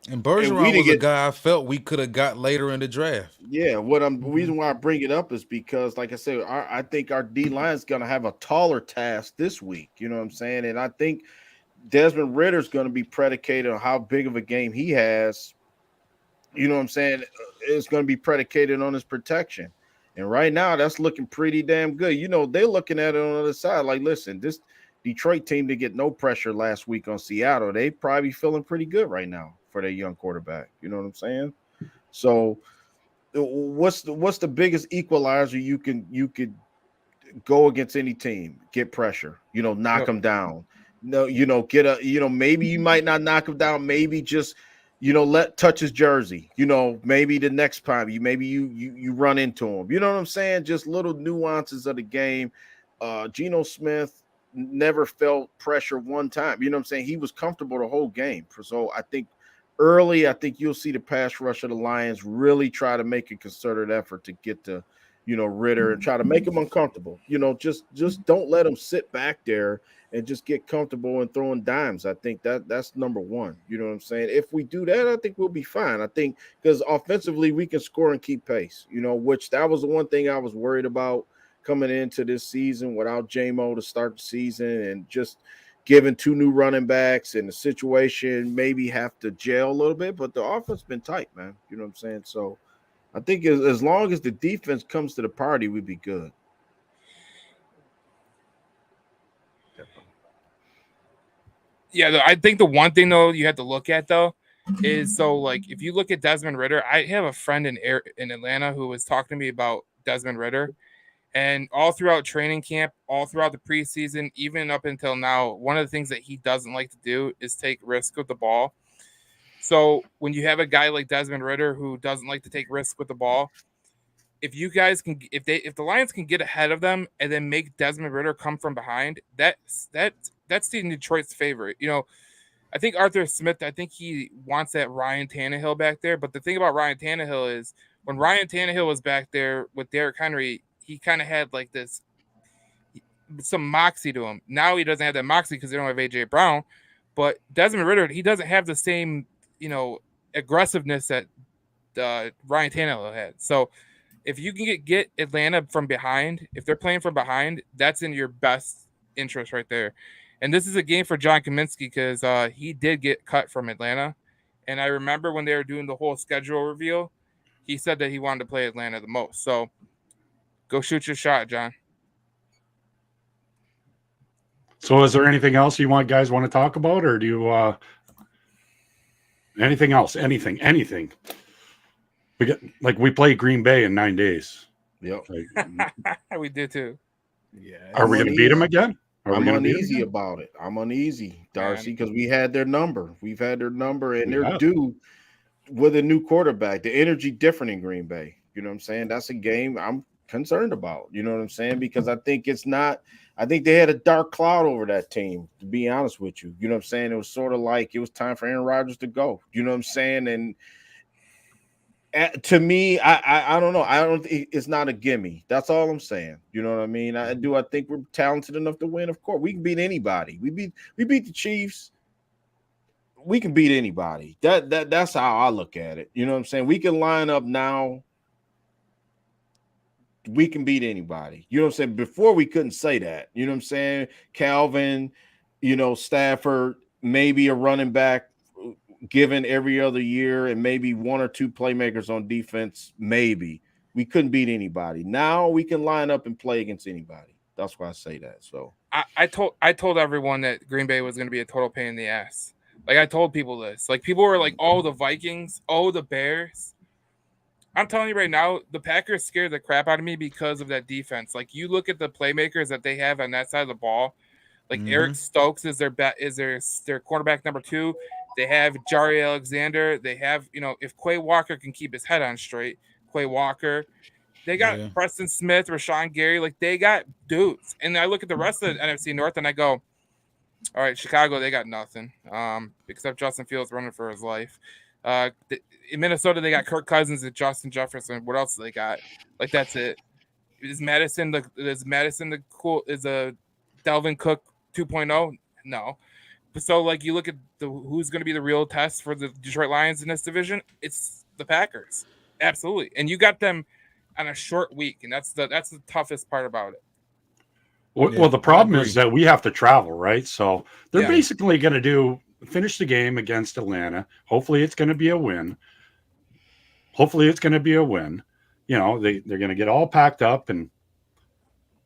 And and we Bergeron didn't was a get. guy I felt we could have got later in the draft. Yeah, the reason why I bring it up is because, like I said, I think our D line is going to have a taller task this week. You know what I'm saying? And I think Desmond Ridder is going to be predicated on how big of a game he has. You know what I'm saying? It's going to be predicated on his protection. And right now, that's looking pretty damn good. You know, they're looking at it on the other side. Like, listen, this Detroit team didn't get no pressure last week on Seattle. They probably feeling pretty good right now for their young quarterback. You know what I'm saying? So, what's the biggest equalizer you could go against any team? Get pressure. You know, knock Yep. them down. No, you know, get a. You know, maybe you might not knock him down. Maybe just let touch his jersey. You know, maybe the next time you run into him. You know what I'm saying? Just little nuances of the game. Geno Smith never felt pressure one time. You know what I'm saying? He was comfortable the whole game. So I think you'll see the pass rush of the Lions really try to make a concerted effort to get to, Ridder and try to make him uncomfortable. Just don't let him sit back there and just get comfortable and throwing dimes. I think that's number one. You know what I'm saying? If we do that, I think we'll be fine. I think because offensively we can score and keep pace, which that was the one thing I was worried about coming into this season without J-Mo to start the season and just giving 2 new running backs and the situation maybe have to gel a little bit, but the offense been tight, man. You know what I'm saying? So I think as long as the defense comes to the party, we'd be good. Yeah, I think the one thing though you have to look at though is so like if you look at Desmond Ridder, I have a friend in Atlanta who was talking to me about Desmond Ridder, and all throughout training camp, all throughout the preseason, even up until now, one of the things that he doesn't like to do is take risk with the ball. So when you have a guy like Desmond Ridder who doesn't like to take risks with the ball, if you guys can, if the Lions can get ahead of them and then make Desmond Ridder come from behind, that's in Detroit's favor. I think Arthur Smith, I think he wants that Ryan Tannehill back there. But the thing about Ryan Tannehill is when Ryan Tannehill was back there with Derrick Henry, he kind of had like some moxie to him. Now he doesn't have that moxie because they don't have AJ Brown. But Desmond Ridder, he doesn't have the same, aggressiveness that Ryan Tannehill had. So if you can get Atlanta from behind, if they're playing from behind, that's in your best interest right there. And this is a game for John Kaminsky because he did get cut from Atlanta. And I remember when they were doing the whole schedule reveal, he said that he wanted to play Atlanta the most. So go shoot your shot, John. So is there anything else you guys want to talk about, or do you anything else? Anything. We play Green Bay in 9 days. Yep. We did too. Yeah. Are we going to beat them again? I'm uneasy about it. I'm uneasy, Darcy, because we had their number. We've had their number, and they're due with a new quarterback. The energy different in Green Bay. You know what I'm saying? That's a game I'm concerned about. You know what I'm saying? Because I think it's not – I think they had a dark cloud over that team, to be honest with you. You know what I'm saying? It was sort of like it was time for Aaron Rodgers to go. You know what I'm saying? And to me, I don't know. I don't. It's not a gimme. That's all I'm saying. You know what I mean? I think we're talented enough to win. Of course, we can beat anybody. We beat the Chiefs. We can beat anybody. That's how I look at it. You know what I'm saying? We can line up now we can beat anybody. You know what I'm saying? Before we couldn't say that. You know what I'm saying? Calvin, Stafford, maybe a running back given every other year, and maybe one or two playmakers on defense. Maybe we couldn't beat anybody. Now we can line up and play against anybody. That's why I say that. So I told everyone that Green Bay was going to be a total pain in the ass. Like I told people this. Like people were like, "Oh, the Vikings, oh, the Bears." I'm telling you right now, the Packers scared the crap out of me because of that defense. Like you look at the playmakers that they have on that side of the ball. Like Eric Stokes is their quarterback number 2. They have Jari Alexander. They have, if Quay Walker can keep his head on straight, Quay Walker. They got Preston Smith, Rashawn Gary. Like they got dudes. And I look at the rest of the NFC North and I go, all right, Chicago, they got nothing. Except Justin Fields running for his life. In Minnesota, they got Kirk Cousins and Justin Jefferson. What else do they got? Like that's it. Is Madison the cool? Is a Dalvin Cook 2.0? No. So like you look at who's going to be the real test for the Detroit Lions in this division. It's the Packers, absolutely. And you got them on a short week, and that's the toughest part about it. Well, the problem is that we have to travel, right? So they're basically going to finish the game against Atlanta. Hopefully it's going to be a win. They're going to get all packed up and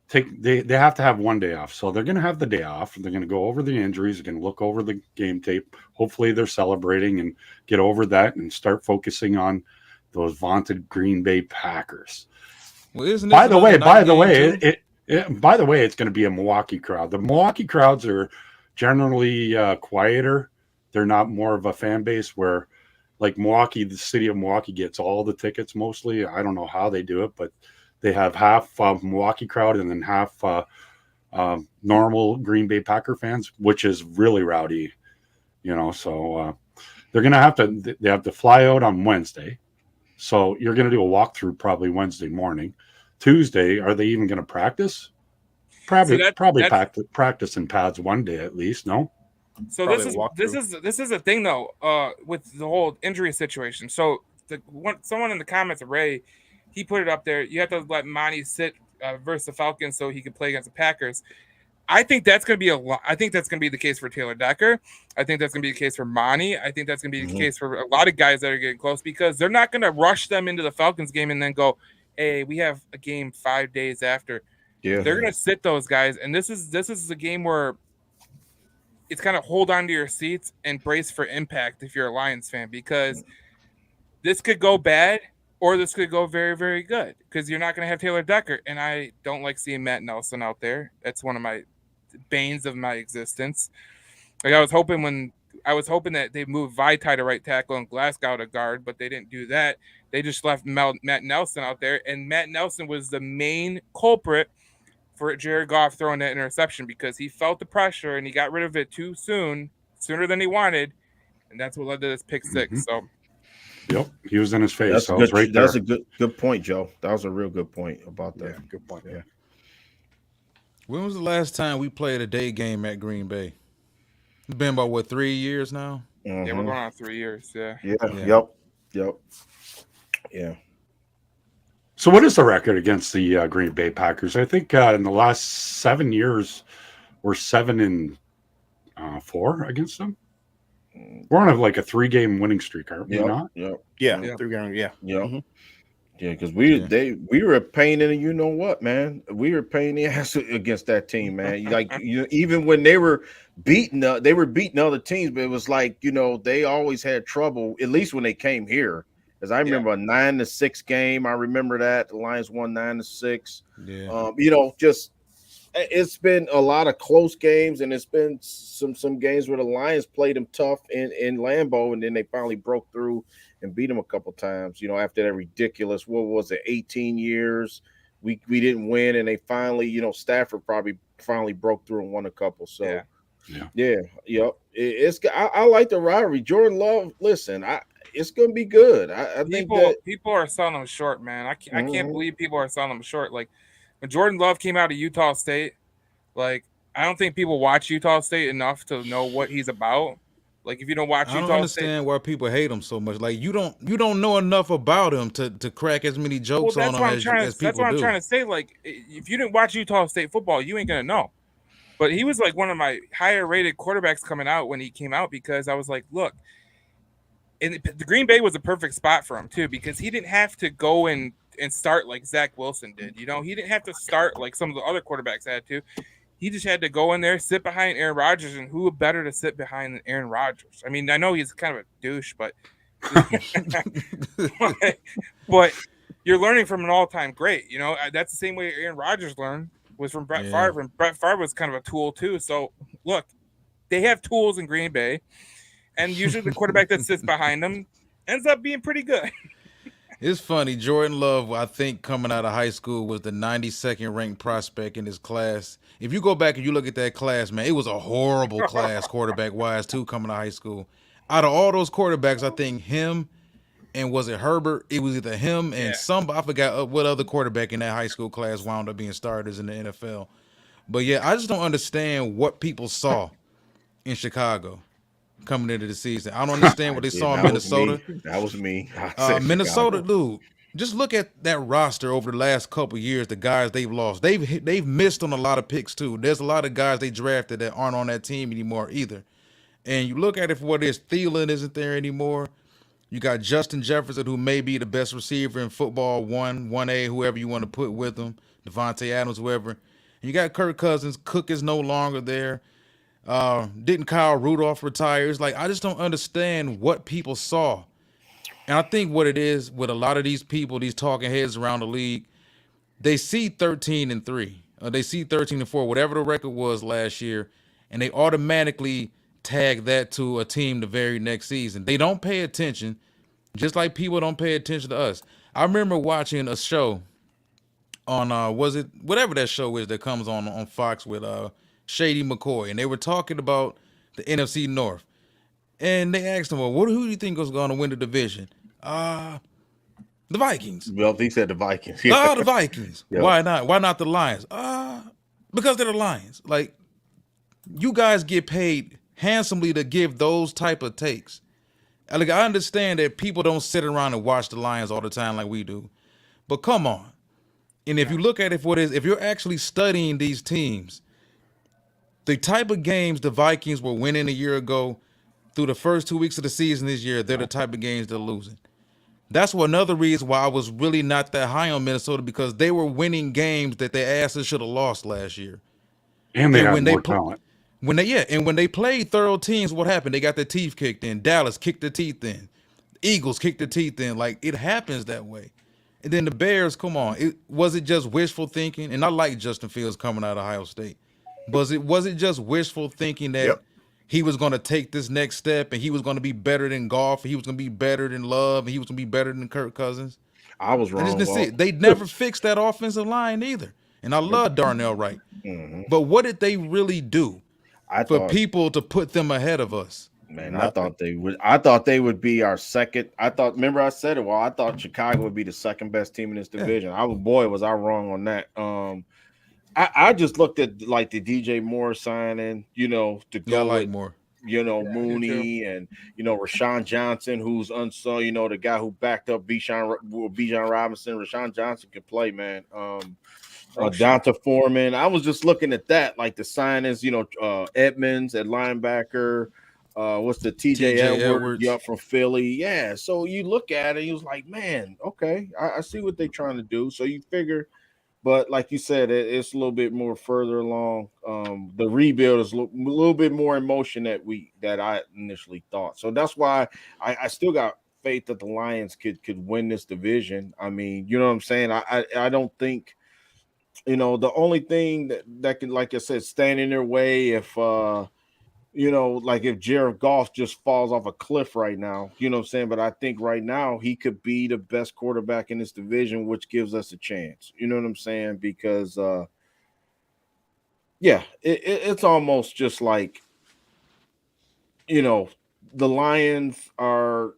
they have to have one day off. So they're going to have the day off. They're going to go over the injuries. They're going to look over the game tape. Hopefully they're celebrating and get over that and start focusing on those vaunted Green Bay Packers. Well, isn't by the way, it's going to be a Milwaukee crowd. The Milwaukee crowds are generally quieter. They're not more of a fan base where like Milwaukee, the city of Milwaukee gets all the tickets mostly. I don't know how they do it, but they have half Milwaukee crowd and then half normal Green Bay Packer fans, which is really rowdy, so they're going to have to fly out on Wednesday. So you're going to do a walkthrough probably Wednesday morning. Tuesday, are they even going to practice? Probably practice in pads one day at least. No. So this is a thing though, with the whole injury situation. So someone in the comments, Ray, he put it up there. You have to let Monty sit versus the Falcons so he can play against the Packers. I think that's going to be I think that's going to be the case for Taylor Decker. I think that's going to be the case for Monty. I think that's going to be the case for a lot of guys that are getting close because they're not going to rush them into the Falcons game and then go, "Hey, we have a game 5 days after." Yeah, they're going to sit those guys, and this is a game where it's kind of hold on to your seats and brace for impact if you're a Lions fan because this could go bad or this could go very, very good because you're not going to have Taylor Decker. And I don't like seeing Matt Nelson out there. That's one of my banes of my existence. Like I was hoping that they moved Vitae to right tackle and Glasgow to guard, but they didn't do that. They just left Matt Nelson out there. And Matt Nelson was the main culprit for Jared Goff throwing that interception because he felt the pressure and he got rid of it too soon, sooner than he wanted, and that's what led to this pick six. So, yep, he was in his face. That's good. That's a good point, Joe. That was a real good point about that. Yeah, good point. Yeah. When was the last time we played a day game at Green Bay? It's been about 3 years now. Yeah, we're going on 3 years. Yeah. Yep. Yeah. So what is the record against the Green Bay Packers? I think in the last 7 years, we're 7-4 against them. We're on a 3-game winning streak, aren't we? Not? Yeah. 3 games. Yeah. Mm-hmm. Yeah, because we were a pain in the you know what, man. We were a pain in the ass against that team, man. Even when they were beating other teams, but it was they always had trouble. At least when they came here. Because I remember a 9-6 game. I remember that. The Lions won 9-6. Yeah. It's been a lot of close games, and it's been some games where the Lions played them tough in Lambeau, and then they finally broke through and beat them a couple times. After that ridiculous, what was it, 18 years, we didn't win, and they finally, Stafford probably finally broke through and won a couple. So I like the rivalry. Jordan Love, listen, it's going to be good. I think that people are selling them short, man. I can't believe people are selling them short. Like when Jordan Love came out of Utah State, I don't think people watch Utah State enough to know what he's about. Like if you don't watch I don't Utah State, understand why people hate him so much. Like you don't know enough about him to crack as many well, jokes on that's him what I'm as trying to. as That's people what I'm trying do. to say. Like if you didn't watch Utah State football, you ain't gonna know. But he was like one of my higher rated quarterbacks coming out when he came out because I was like, look, and the Green Bay was a perfect spot for him too because he didn't have to go and start like Zach Wilson did. You know, he didn't have to start like some of the other quarterbacks had to. He just had to go in there, sit behind Aaron Rodgers, and who better to sit behind than Aaron Rodgers? I mean, I know he's kind of a douche, but but you're learning from an all-time great. You know, that's the same way Aaron Rodgers learned was from Brett Yeah. Favre, and Brett Favre was kind of a tool too. So look, they have tools in Green Bay, and usually the quarterback that sits behind them ends up being pretty good. It's funny. Jordan Love, I think, coming out of high school, was the 92nd ranked prospect in his class. If you go back and you look at that class, man, it was a horrible class quarterback wise too coming out of high school. Out of all those quarterbacks, I think him and was it Herbert? It was either him and Yeah. I forgot what other quarterback in that high school class wound up being starters in the NFL. But yeah, I just don't understand what people saw in Chicago coming into the season. I don't understand what they saw in Minnesota. That was me. I said Minnesota, Chicago. dude. Just look at that roster over the last couple years. The guys they've lost, they've missed on a lot of picks too. There's a lot of guys they drafted that aren't on that team anymore either. And you look at it for what it is. Thielen isn't there anymore. You got Justin Jefferson, who may be the best receiver in football, 1A, whoever you want to put with him, Devontae Adams, whoever. And you got Kirk Cousins. Cook is no longer there. Didn't Kyle Rudolph retire? It's like I just don't understand what people saw. And I think what it is with a lot of these people, these talking heads around the league, they see 13-3, they see 13-4, whatever the record was last year, and they automatically tag that to a team the very next season. They don't pay attention, just like people don't pay attention to us. I remember watching a show on was it whatever that show is that comes on Fox with Shady McCoy, and they were talking about the NFC North. And they asked him, well, who do you think is going to win the division? The Vikings. Well, he said the Vikings. The Vikings. Yeah. Why not? Why not the Lions? Because they're the Lions. Like, you guys get paid handsomely to give those type of takes. Like, I understand that people don't sit around and watch the Lions all the time like we do. But come on. And if you look at it for what it is, if you're actually studying these teams, the type of games the Vikings were winning a year ago through the first 2 weeks of the season this year, they're the type of games they're losing. That's another reason why I was really not that high on Minnesota, because they were winning games that their asses should have lost last year. And they And have when more they talent. when they played thorough teams, what happened? They got their teeth kicked in. Dallas kicked their teeth in. Eagles kicked their teeth in. Like, it happens that way. And then the Bears, come on. Was it just wishful thinking? And I like Justin Fields coming out of Ohio State. Was it just wishful thinking that Yep. he was going to take this next step and he was going to be better than Goff, and he was going to be better than Love, and he was going to be better than Kirk Cousins? I was And wrong. it's just it. They never fixed that offensive line either. And I love Darnell Wright. Mhm. But what did they really do I for thought, people to put them ahead of us? man, Nothing. I thought they would be our second. Remember I said it. Well, I thought Chicago would be the second best team in this division. Was I wrong on that? I just looked at like the DJ Moore signing, to Yeah, I go like with, more. Mooney and Rashawn Johnson, who's unsung, the guy who backed up Bijan Robinson. Rashawn Johnson can play, man. Donta Foreman. I was just looking at that, like the signings, Edmonds at linebacker. What's the TJ Edwards? Yup, from Philly. Yeah. So you look at it, you was like, man, okay, I see what they're trying to do. So you figure, but like you said, it's a little bit more further along. The rebuild is a little bit more in motion that I initially thought. So that's why I still got faith that the Lions could win this division. I mean, you know what I'm saying? I don't think, the only thing that can, like I said, stand in their way if like if Jared Goff just falls off a cliff right now, you know what I'm saying? But I think right now he could be the best quarterback in this division, which gives us a chance. You know what I'm saying? Because it's almost just like, the Lions are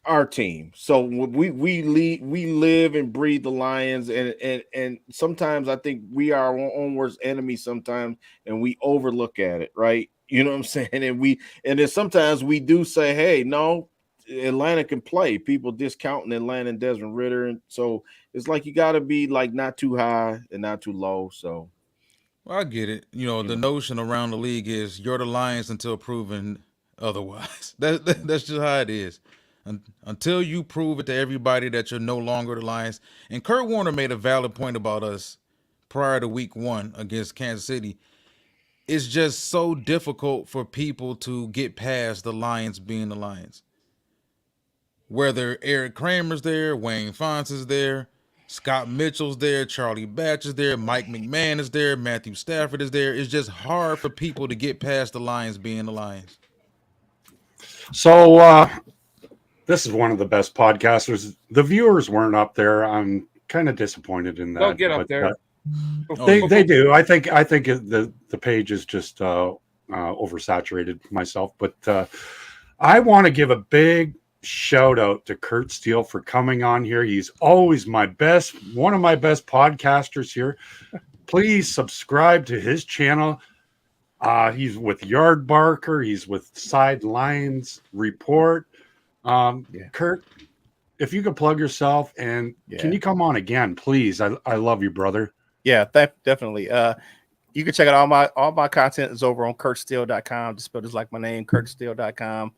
our team. So we live and breathe the Lions, and sometimes I think we are our own worst enemy sometimes, and we overlook at it, right? You know what I'm saying? And then sometimes we do say, hey, no, Atlanta can play. People discounting Atlanta and Desmond Ritter. And so it's like you gotta be like not too high and not too low. So Well, I get it. The notion around the league is you're the Lions until proven otherwise. That's just how it is. Until you prove it to everybody that you're no longer the Lions. And Kurt Warner made a valid point about us prior to week 1 against Kansas City. It's just so difficult for people to get past the Lions being the Lions. Whether Eric Kramer's there, Wayne Fonts is there, Scott Mitchell's there, Charlie Batch is there, Mike McMahon is there, Matthew Stafford is there. It's just hard for people to get past the Lions being the Lions. So this is one of the best podcasters. The viewers weren't up there. I'm kind of disappointed in that. They'll get up there. They do. I think the page is just oversaturated myself. But I want to give a big shout out to Curt Steele for coming on here. He's always one of my best podcasters here. Please subscribe to his channel. He's with Yard Barker. He's with Sidelines Report. Curt, if you could plug yourself and can you come on again, please? I love you, brother. Yeah, definitely. You can check out all my content is over on curtsteele.com. Just spell just like my name, curtsteele.com.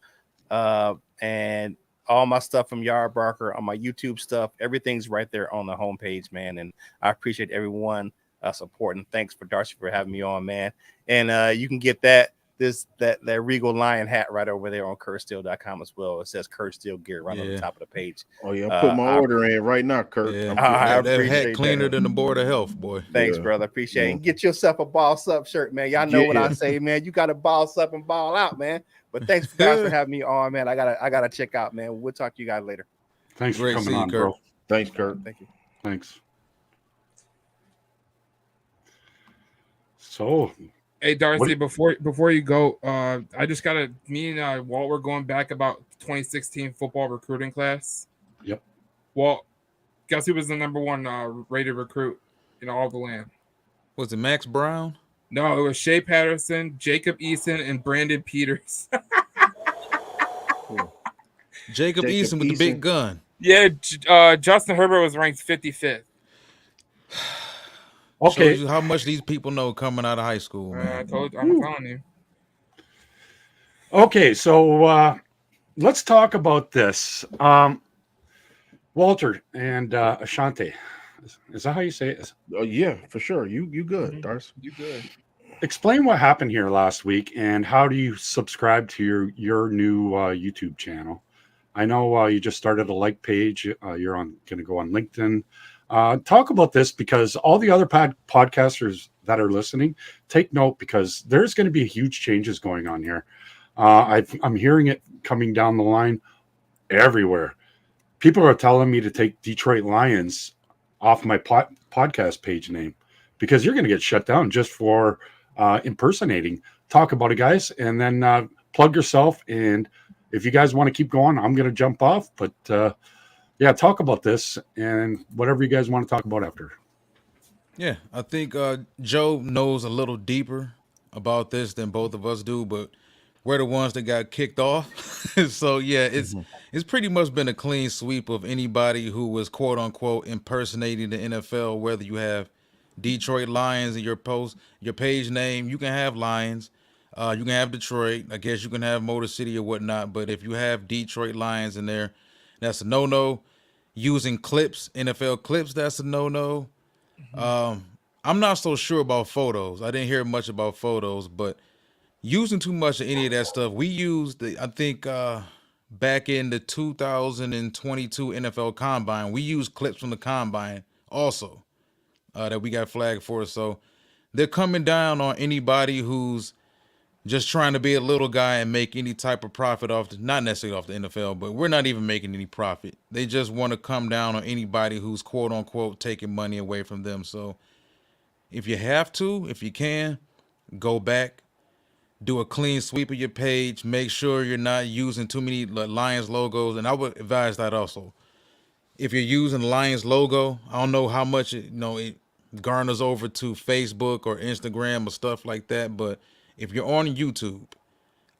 And all my stuff from Yard Barker on my YouTube stuff, everything's right there on the homepage, man. And I appreciate everyone supporting. Thanks for Darcy for having me on, man. And you can get that Regal Lion hat right over there on curtsteele.com as well. It says Curt Steele gear right on the top of the page. Oh yeah, I'll put my order in right now, Curt. Yeah, I that appreciate hat cleaner than the Board of Health, boy. Thanks, brother. Appreciate it. Get yourself a Boss Up shirt, man. Y'all know what I say, man. You got to boss up and ball out, man. But thanks guys for having me on, man. I gotta check out, man. We'll talk to you guys later. Thanks for coming on, Curt. bro. Thanks, Curt. Thank you. Thanks. So, hey Darcy, before you go, I just me and Walt were going back about 2016 football recruiting class. Yep. Walt, guess who was the number 1 rated recruit in all the land? Was it Max Brown? No, it was Shea Patterson, Jacob Eason, and Brandon Peters. Jacob Eason with the big gun. Yeah, Justin Herbert was ranked 55th. okay. Shows you how much these people know coming out of high school, man. I'm telling you. Okay, so let's talk about this. Walter and Ashanti. Is that how you say it? Oh yeah, for sure. You good, Darcy. You good. Explain what happened here last week and how do you subscribe to your new YouTube channel? I know you just started a like page. You're going to go on LinkedIn. Talk about this because all the other podcasters that are listening, take note because there's going to be huge changes going on here. I'm hearing it coming down the line everywhere. People are telling me to take Detroit Lions off my podcast page name because you're going to get shut down just for impersonating. Talk about it, guys, and then plug yourself. And if you guys want to keep going, I'm going to jump off. But talk about this and whatever you guys want to talk about after. Yeah, I think Joe knows a little deeper about this than both of us do, but we're the ones that got kicked off. So yeah, it's pretty much been a clean sweep of anybody who was quote unquote impersonating the NFL, whether you have Detroit Lions in your page name, you can have Lions, you can have Detroit, I guess you can have Motor City or whatnot, but if you have Detroit Lions in there, that's a no-no. Using clips, NFL clips, that's a no-no. I'm not so sure about photos. I didn't hear much about photos, but using too much of any of that stuff, we used, I think, back in the 2022 NFL Combine, we used clips from the Combine also that we got flagged for. So they're coming down on anybody who's just trying to be a little guy and make any type of profit not necessarily off the NFL, but we're not even making any profit. They just want to come down on anybody who's quote unquote taking money away from them. So if you have to, if you can, go back, do a clean sweep of your page, make sure you're not using too many Lions logos. And I would advise that also. If you're using the Lions logo, I don't know how much it garners over to Facebook or Instagram or stuff like that, but If you're on YouTube,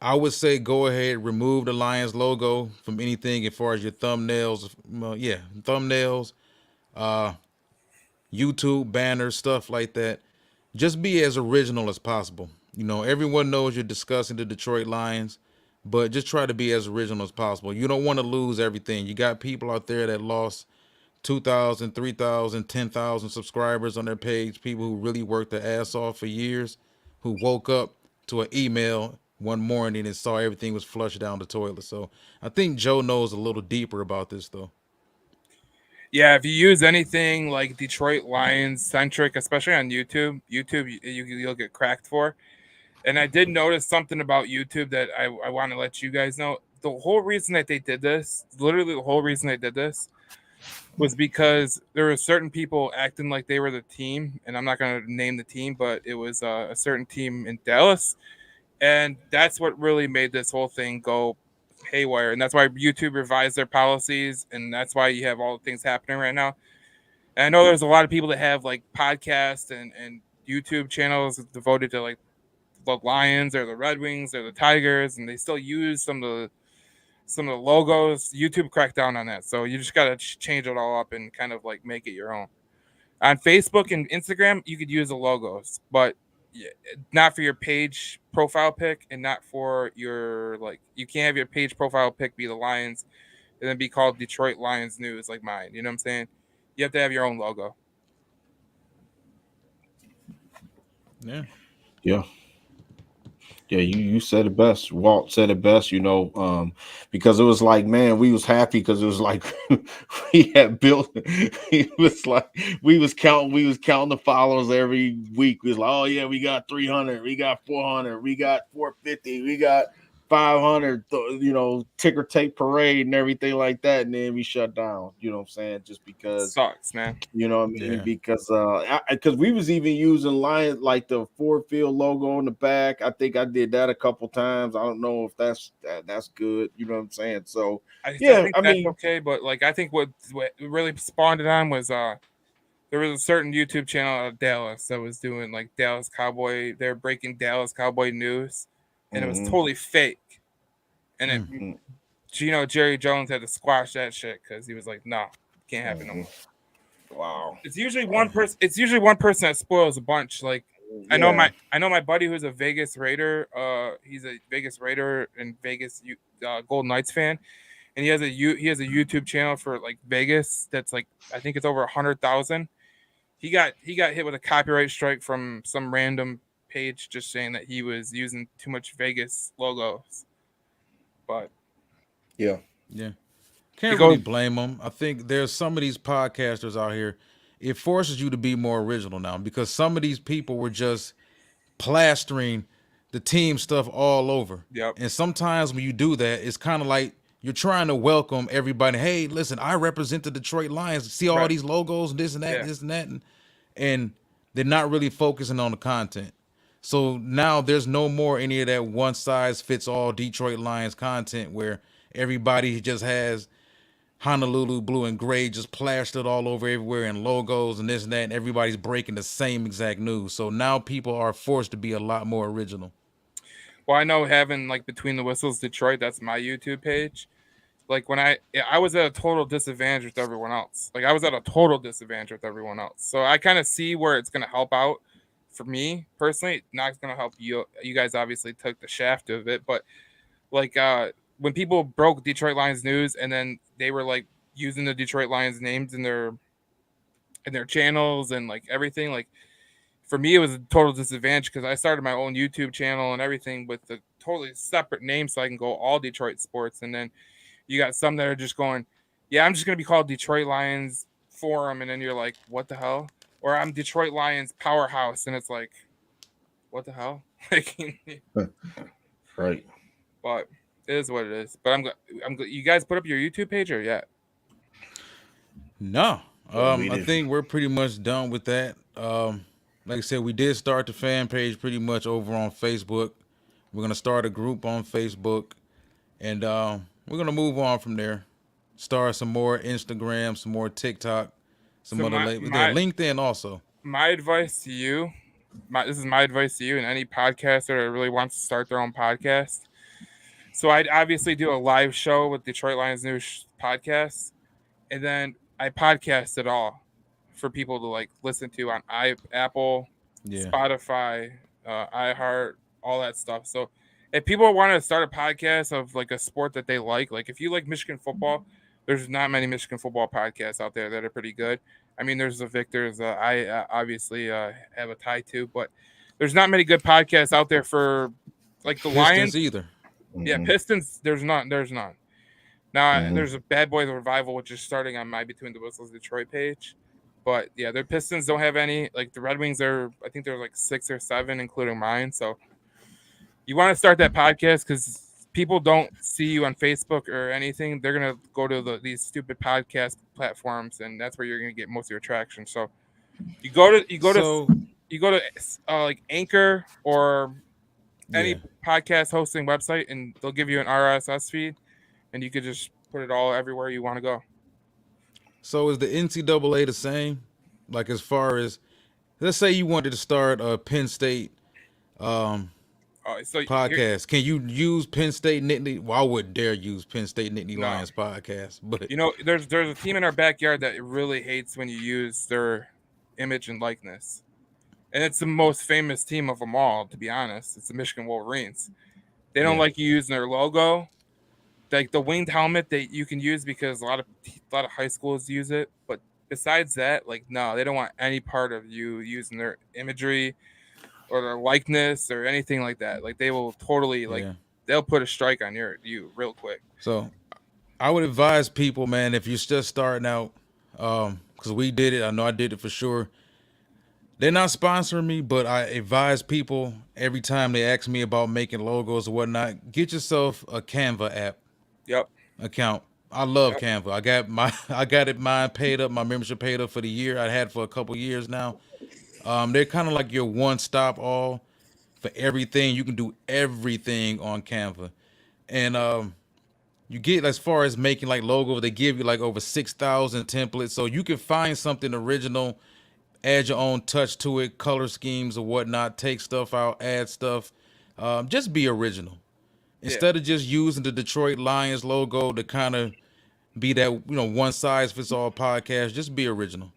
I would say go ahead, remove the Lions logo from anything as far as your thumbnails. Well, yeah, thumbnails, YouTube banners, stuff like that. Just be as original as possible. You know, everyone knows you're discussing the Detroit Lions, but just try to be as original as possible. You don't want to lose everything. You got people out there that lost 2,000, 3,000, 10,000 subscribers on their page, people who really worked their ass off for years, who woke up to an email one morning and saw everything was flushed down the toilet. So I think Joe knows a little deeper about this, though. Yeah, if you use anything like Detroit Lions centric, especially on YouTube, you'll get cracked for. And I did notice something about YouTube that I want to let you guys know. The whole reason that they did this, literally the whole reason they did this, was because there were certain people acting like they were the team, and I'm not going to name the team, but it was a certain team in Dallas, and that's what really made this whole thing go haywire, and that's why YouTube revised their policies, and that's why you have all the things happening right now. And I know there's a lot of people that have like podcasts and YouTube channels devoted to like the Lions or the Red Wings or the Tigers, and they still use some of the logos. YouTube cracked down on that, so you just gotta change it all up and kind of like make it your own. On Facebook and Instagram, you could use the logos, but not for your page profile pic, and not for your like. You can't have your page profile pic be the Lions, and then be called Detroit Lions News like mine. You know what I'm saying? You have to have your own logo. Yeah. Yeah. Yeah, you said it best. Walt said it best, because it was like, man, we was happy because it was like we had built. It was like we was counting the followers every week. We was like, oh yeah, we got 300, we got 400, we got 450, we got 500. Ticker tape parade and everything like that, and then we shut down. You know what I'm saying? Just because. Sucks, man. You know what I mean? Yeah. Because we was even using Lion like the Ford Field logo on the back. I think I did that a couple times. I don't know if that's good. You know what I'm saying? So I think that's okay, but like I think what really spawned it on was there was a certain YouTube channel out of Dallas that was doing like Dallas Cowboy. They're breaking Dallas Cowboy news, and it was totally fake. And it, Jerry Jones had to squash that shit because he was like, "No, can't happen no more." Wow. It's usually one person. It's usually one person that spoils a bunch. Like I know my buddy who's a Vegas Raider. He's a Vegas Raider and Vegas Golden Knights fan, and he has a YouTube channel for like Vegas that's like I think it's over 100,000. He got hit with a copyright strike from some random page just saying that he was using too much Vegas logos. But yeah. Can't really blame them. I think there's some of these podcasters out here. It forces you to be more original now because some of these people were just plastering the team stuff all over. Yep. And sometimes when you do that, it's kind of like you're trying to welcome everybody. Hey, listen, I represent the Detroit Lions. See all these logos and this and that, this and that. And they're not really focusing on the content. So now there's no more any of that one size fits all Detroit Lions content where everybody just has Honolulu blue and gray just plastered all over everywhere and logos and this and that, and everybody's breaking the same exact news. So now people are forced to be a lot more original. Well, I know having like Between the Whistles Detroit, that's my YouTube page. Like when I was at a total disadvantage with everyone else. Like I was at a total disadvantage with everyone else. So I kind of see where it's going to help out for me personally. Not going to help you. You guys obviously took the shaft of it, but like when people broke Detroit Lions news and then they were like using the Detroit Lions names in their channels and like everything, like for me it was a total disadvantage because I started my own YouTube channel and everything with a totally separate name so I can go all Detroit sports. And then you got some that are just going, yeah, I'm just going to be called Detroit Lions Forum. And then you're like, what the hell? Or I'm Detroit Lions Powerhouse. And it's like, what the hell? Right. But it is what it is. But I'm you guys put up your YouTube page or yet? No. I think we're pretty much done with that. Like I said, we did start the fan page pretty much over on Facebook. We're going to start a group on Facebook. And we're going to move on from there. Start some more Instagram, some more TikTok, some other LinkedIn also. My advice to you this is my advice to you and any podcaster that really wants to start their own podcast. So I'd obviously do a live show with Detroit Lions News podcast, and then I podcast it all for people to like listen to on Apple, Yeah. Spotify, iHeart, all that stuff. So if people want to start a podcast of like a sport that they like if you like Michigan football, there's not many Michigan football podcasts out there that are pretty good. I mean, there's the Victors. I obviously have a tie to, but there's not many good podcasts out there for like the Pistons Lions. either. Yeah, Pistons. There's none. Now there's a Bad Boys Revival, which is starting on my Between the Whistles Detroit page. But yeah, their Pistons don't have any. Like the Red Wings I think there's like 6 or 7, including mine. So you want to start that podcast because people don't see you on Facebook or anything. They're gonna go to these stupid podcast platforms, and that's where you're gonna get most of your traction. So you go to like Anchor or any podcast hosting website, and they'll give you an RSS feed, and you could just put it all everywhere you want to go. So is the NCAA the same? Like as far as, let's say you wanted to start a Penn State podcast, can you use Penn State Nittany? Well, I wouldn't dare use Penn State Nittany Lions podcast, but there's a team in our backyard that really hates when you use their image and likeness, and it's the most famous team of them all. To be honest, it's the Michigan Wolverines. They don't like you using their logo. Like the winged helmet that you can use because a lot of high schools use it, but besides that, like no, they don't want any part of you using their imagery or their likeness or anything like that. Like they will totally they'll put a strike on you real quick. So I would advise people, man, if you're just starting out, because we did it, I know I did it for sure. They're not sponsoring me, but I advise people every time they ask me about making logos or whatnot, get yourself a Canva app. Yep. Account. I love Canva. I got mine paid up, my membership paid up for the year. I had for a couple years now. They're kind of like your one-stop all for everything. You can do everything on Canva. And you get, as far as making like logos, they give you like over 6,000 templates. So you can find something original, add your own touch to it, color schemes or whatnot, take stuff out, add stuff. Just be original. Instead of just using the Detroit Lions logo to kind of be that, one size fits all podcast, just be original.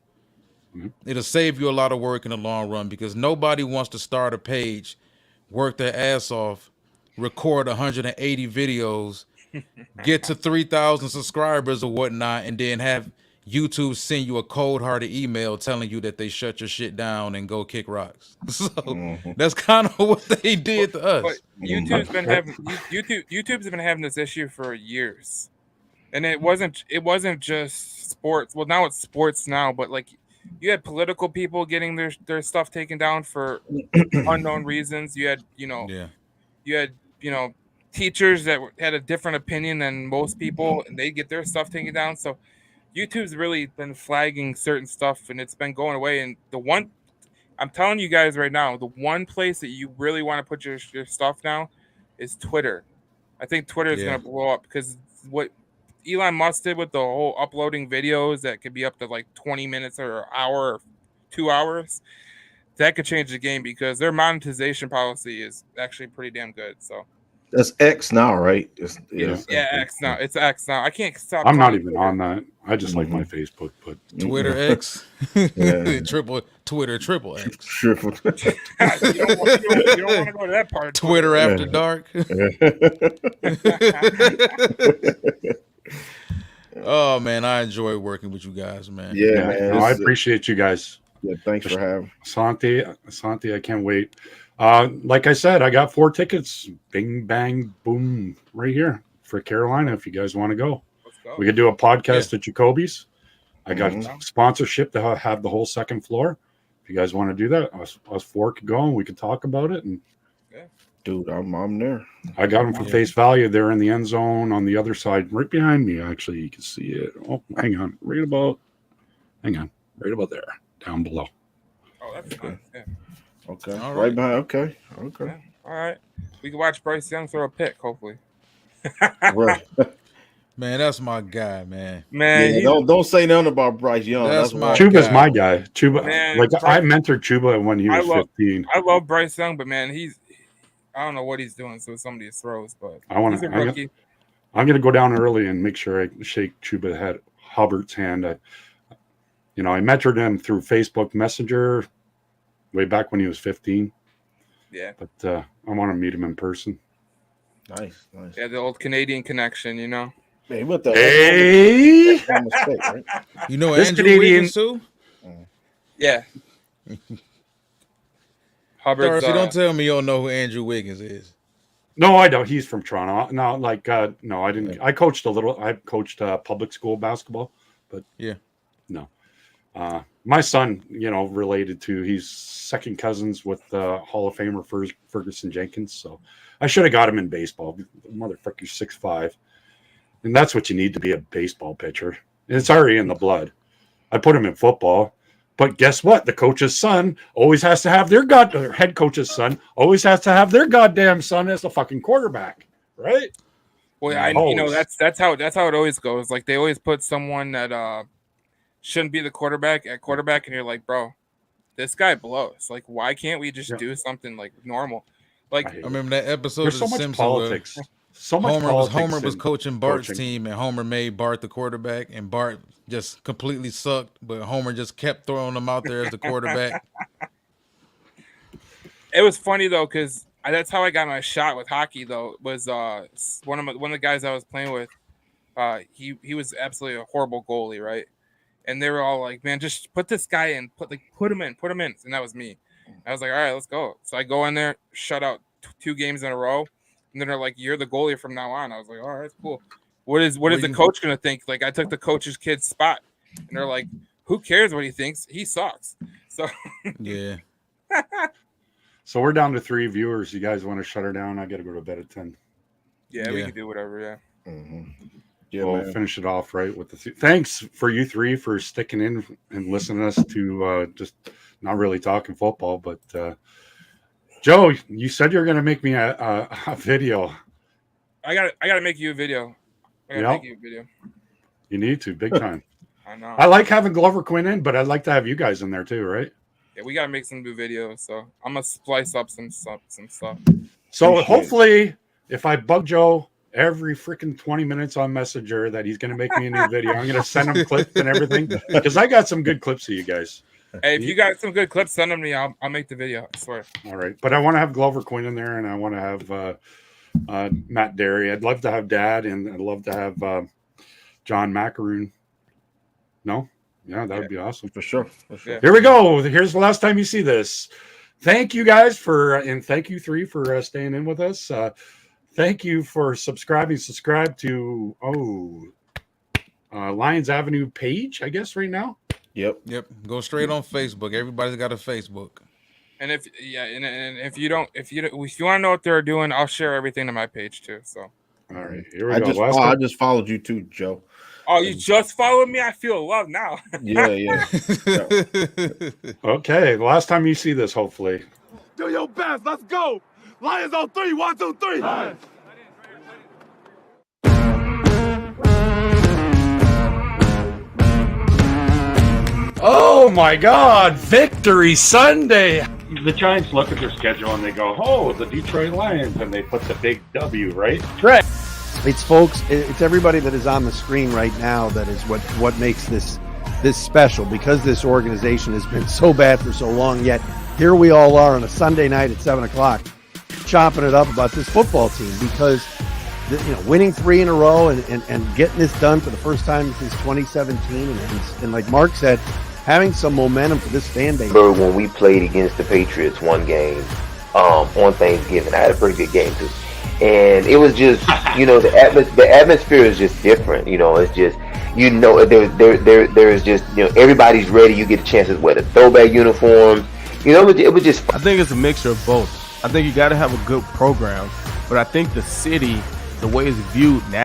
Mm-hmm. It'll save you a lot of work in the long run because nobody wants to start a page, work their ass off, record 180 videos, get to 3,000 subscribers or whatnot, and then have YouTube send you a cold-hearted email telling you that they shut your shit down and go kick rocks. So that's kind of what they did to us. But YouTube's been having this issue for years, and it wasn't just sports. Well, now it's sports now, but like you had political people getting their stuff taken down for unknown reasons. You had teachers that had a different opinion than most people, and they get their stuff taken down. So YouTube's really been flagging certain stuff, and it's been going away. And I'm telling you guys right now, the one place that you really want to put your stuff now is Twitter. I think Twitter is going to blow up because what Elon Musk did with the whole uploading videos that could be up to like 20 minutes or an hour or 2 hours, that could change the game because their monetization policy is actually pretty damn good. So that's X now, right? X now. It's X now. I can't stop. I'm not even on that. I just like my Facebook. But Twitter X, triple X. Triple. You don't want to go to that part. Twitter after dark. Oh man, I enjoy working with you guys, man. Yeah, man, I appreciate you guys. Yeah, thanks for having Santi, I can't wait. Like I said, I got 4 tickets. Bing, bang, boom, right here for Carolina. If you guys want to go, we could do a podcast at Jacoby's. I got sponsorship to have the whole second floor. If you guys want to do that, us 4 could go and we could talk about it. And dude, I'm there. I got them for face value. They're in the end zone on the other side, right behind me. Actually, you can see it. Oh, hang on, right about there, down below. Oh, that's nice. Yeah. Okay. All right behind. Okay. Yeah. All right. We can watch Bryce Young throw a pick, hopefully. Right. Man, that's my guy, man. Man, Yeah, don't say nothing about Bryce Young. That's That's my why. Chuba's guy. my guy. Chuba, Man, like I Bryce- mentored Chuba when he was 15. I love Bryce Young, but man, I don't know what he's doing with some of these throws, but he's a rookie. I'm gonna go down early and make sure I shake Hubbard's hand. I mentored him through Facebook Messenger way back when he was 15. Yeah. But I want to meet him in person. Nice. Yeah, the old Canadian connection, you know. Man, he went to Hey, Oklahoma State, right? You know This Andrew Canadian- Wiggins too? Yeah. Hubbard's, Darcy, don't tell me you don't know who Andrew Wiggins is. no, I don't. He's from Toronto. No, no, I didn't. I coached I coached public school basketball, but Yeah. no. My son, related to, he's second cousins with Hall of Famer Ferguson Jenkins. So I should have got him in baseball. Motherfucker's 6'5", and that's what you need to be a baseball pitcher. And it's already in the blood. I put him in football, but guess what? The coach's son always has to have their head coach's son always has to have their goddamn son as the fucking quarterback, right? Well, that's how it always goes. Like they always put someone that shouldn't be the quarterback at quarterback, and you're like, bro, this guy blows. Like, why can't we just do something like normal? Like, I remember that episode There's of so The much Simpsons politics. So much Homer politics was in coaching Bart's coaching. team, and Homer made Bart the quarterback, and Bart just completely sucked, but Homer just kept throwing him out there as the quarterback. it was funny though, because that's how I got my shot with hockey. Though was one of the guys I was playing with. He was absolutely a horrible goalie, right? And they were all like, "Man, just put this guy in, put him in," and that was me. I was like, "All right, let's go." So I go in there, shut out 2 games in a row, and then they're like, "You're the goalie from now on." I was like, "All right, cool." What is the coach gonna think? Like, I took the coach's kid's spot, and they're like, "Who cares what he thinks? He sucks." So Yeah. So we're down to 3 viewers. You guys want to shut her down? I got to go to bed at 10. yeah, we can do whatever. Yeah. Mm-hmm. Yeah, We'll man. finish it off right with the thanks for you 3 for sticking in and listening to us to just not really talking football. But Joe, you said you were going to make me a video. I gotta make you a video. Make you a video. You need to, big time. I know. I like having Glover Quinn in, but I'd like to have you guys in there too, right? Yeah, we gotta make some new videos. So I'm gonna splice up some stuff. So hopefully, if I bug Joe every freaking 20 minutes on Messenger that he's going to make me a new video, I'm going to send him clips and everything, because I got some good clips of you guys. Hey, if you got some good clips, send them to me. I'll make the video. I swear. All right, but I want to have Glover Quinn in there, and I want to have Matt Derry. I'd love to have Dad, and I'd love to have John Maakaron. No? Yeah, that would be awesome. For sure. Yeah. Here we go. Here's the last time you see this. Thank you guys and thank you 3 for staying in with us. Thank you for subscribing. Subscribe to Lions Avenue page, I guess, right now. Yep. Go straight on Facebook. Everybody's got a Facebook. And if you want to know what they're doing, I'll share everything to my page too. So. All right, here we go. I just followed you too, Joe. Oh, you just followed me? I feel love now. Yeah. Okay, the last time you see this, hopefully. Do your best. Let's go. Lions on 3. 1, 2, 3. Lions. Oh my God! Victory Sunday. The Giants look at their schedule and they go, "Oh, the Detroit Lions," and they put the big W, right? Correct. It's folks. It's everybody that is on the screen right now that is what makes this special, because this organization has been so bad for so long. Yet here we all are on a Sunday night at 7:00, chopping it up about this football team, because winning 3 in a row and getting this done for the first time since 2017, and like Mark said, having some momentum for this fan base. When we played against the Patriots one game on Thanksgiving, I had a pretty good game too, and it was just the atmosphere is just different. It's just there is just everybody's ready. You get a chance to wear the throwback uniforms. It was just. I think it's a mixture of both. I think you got to have a good program, but I think the city, the way it's viewed now.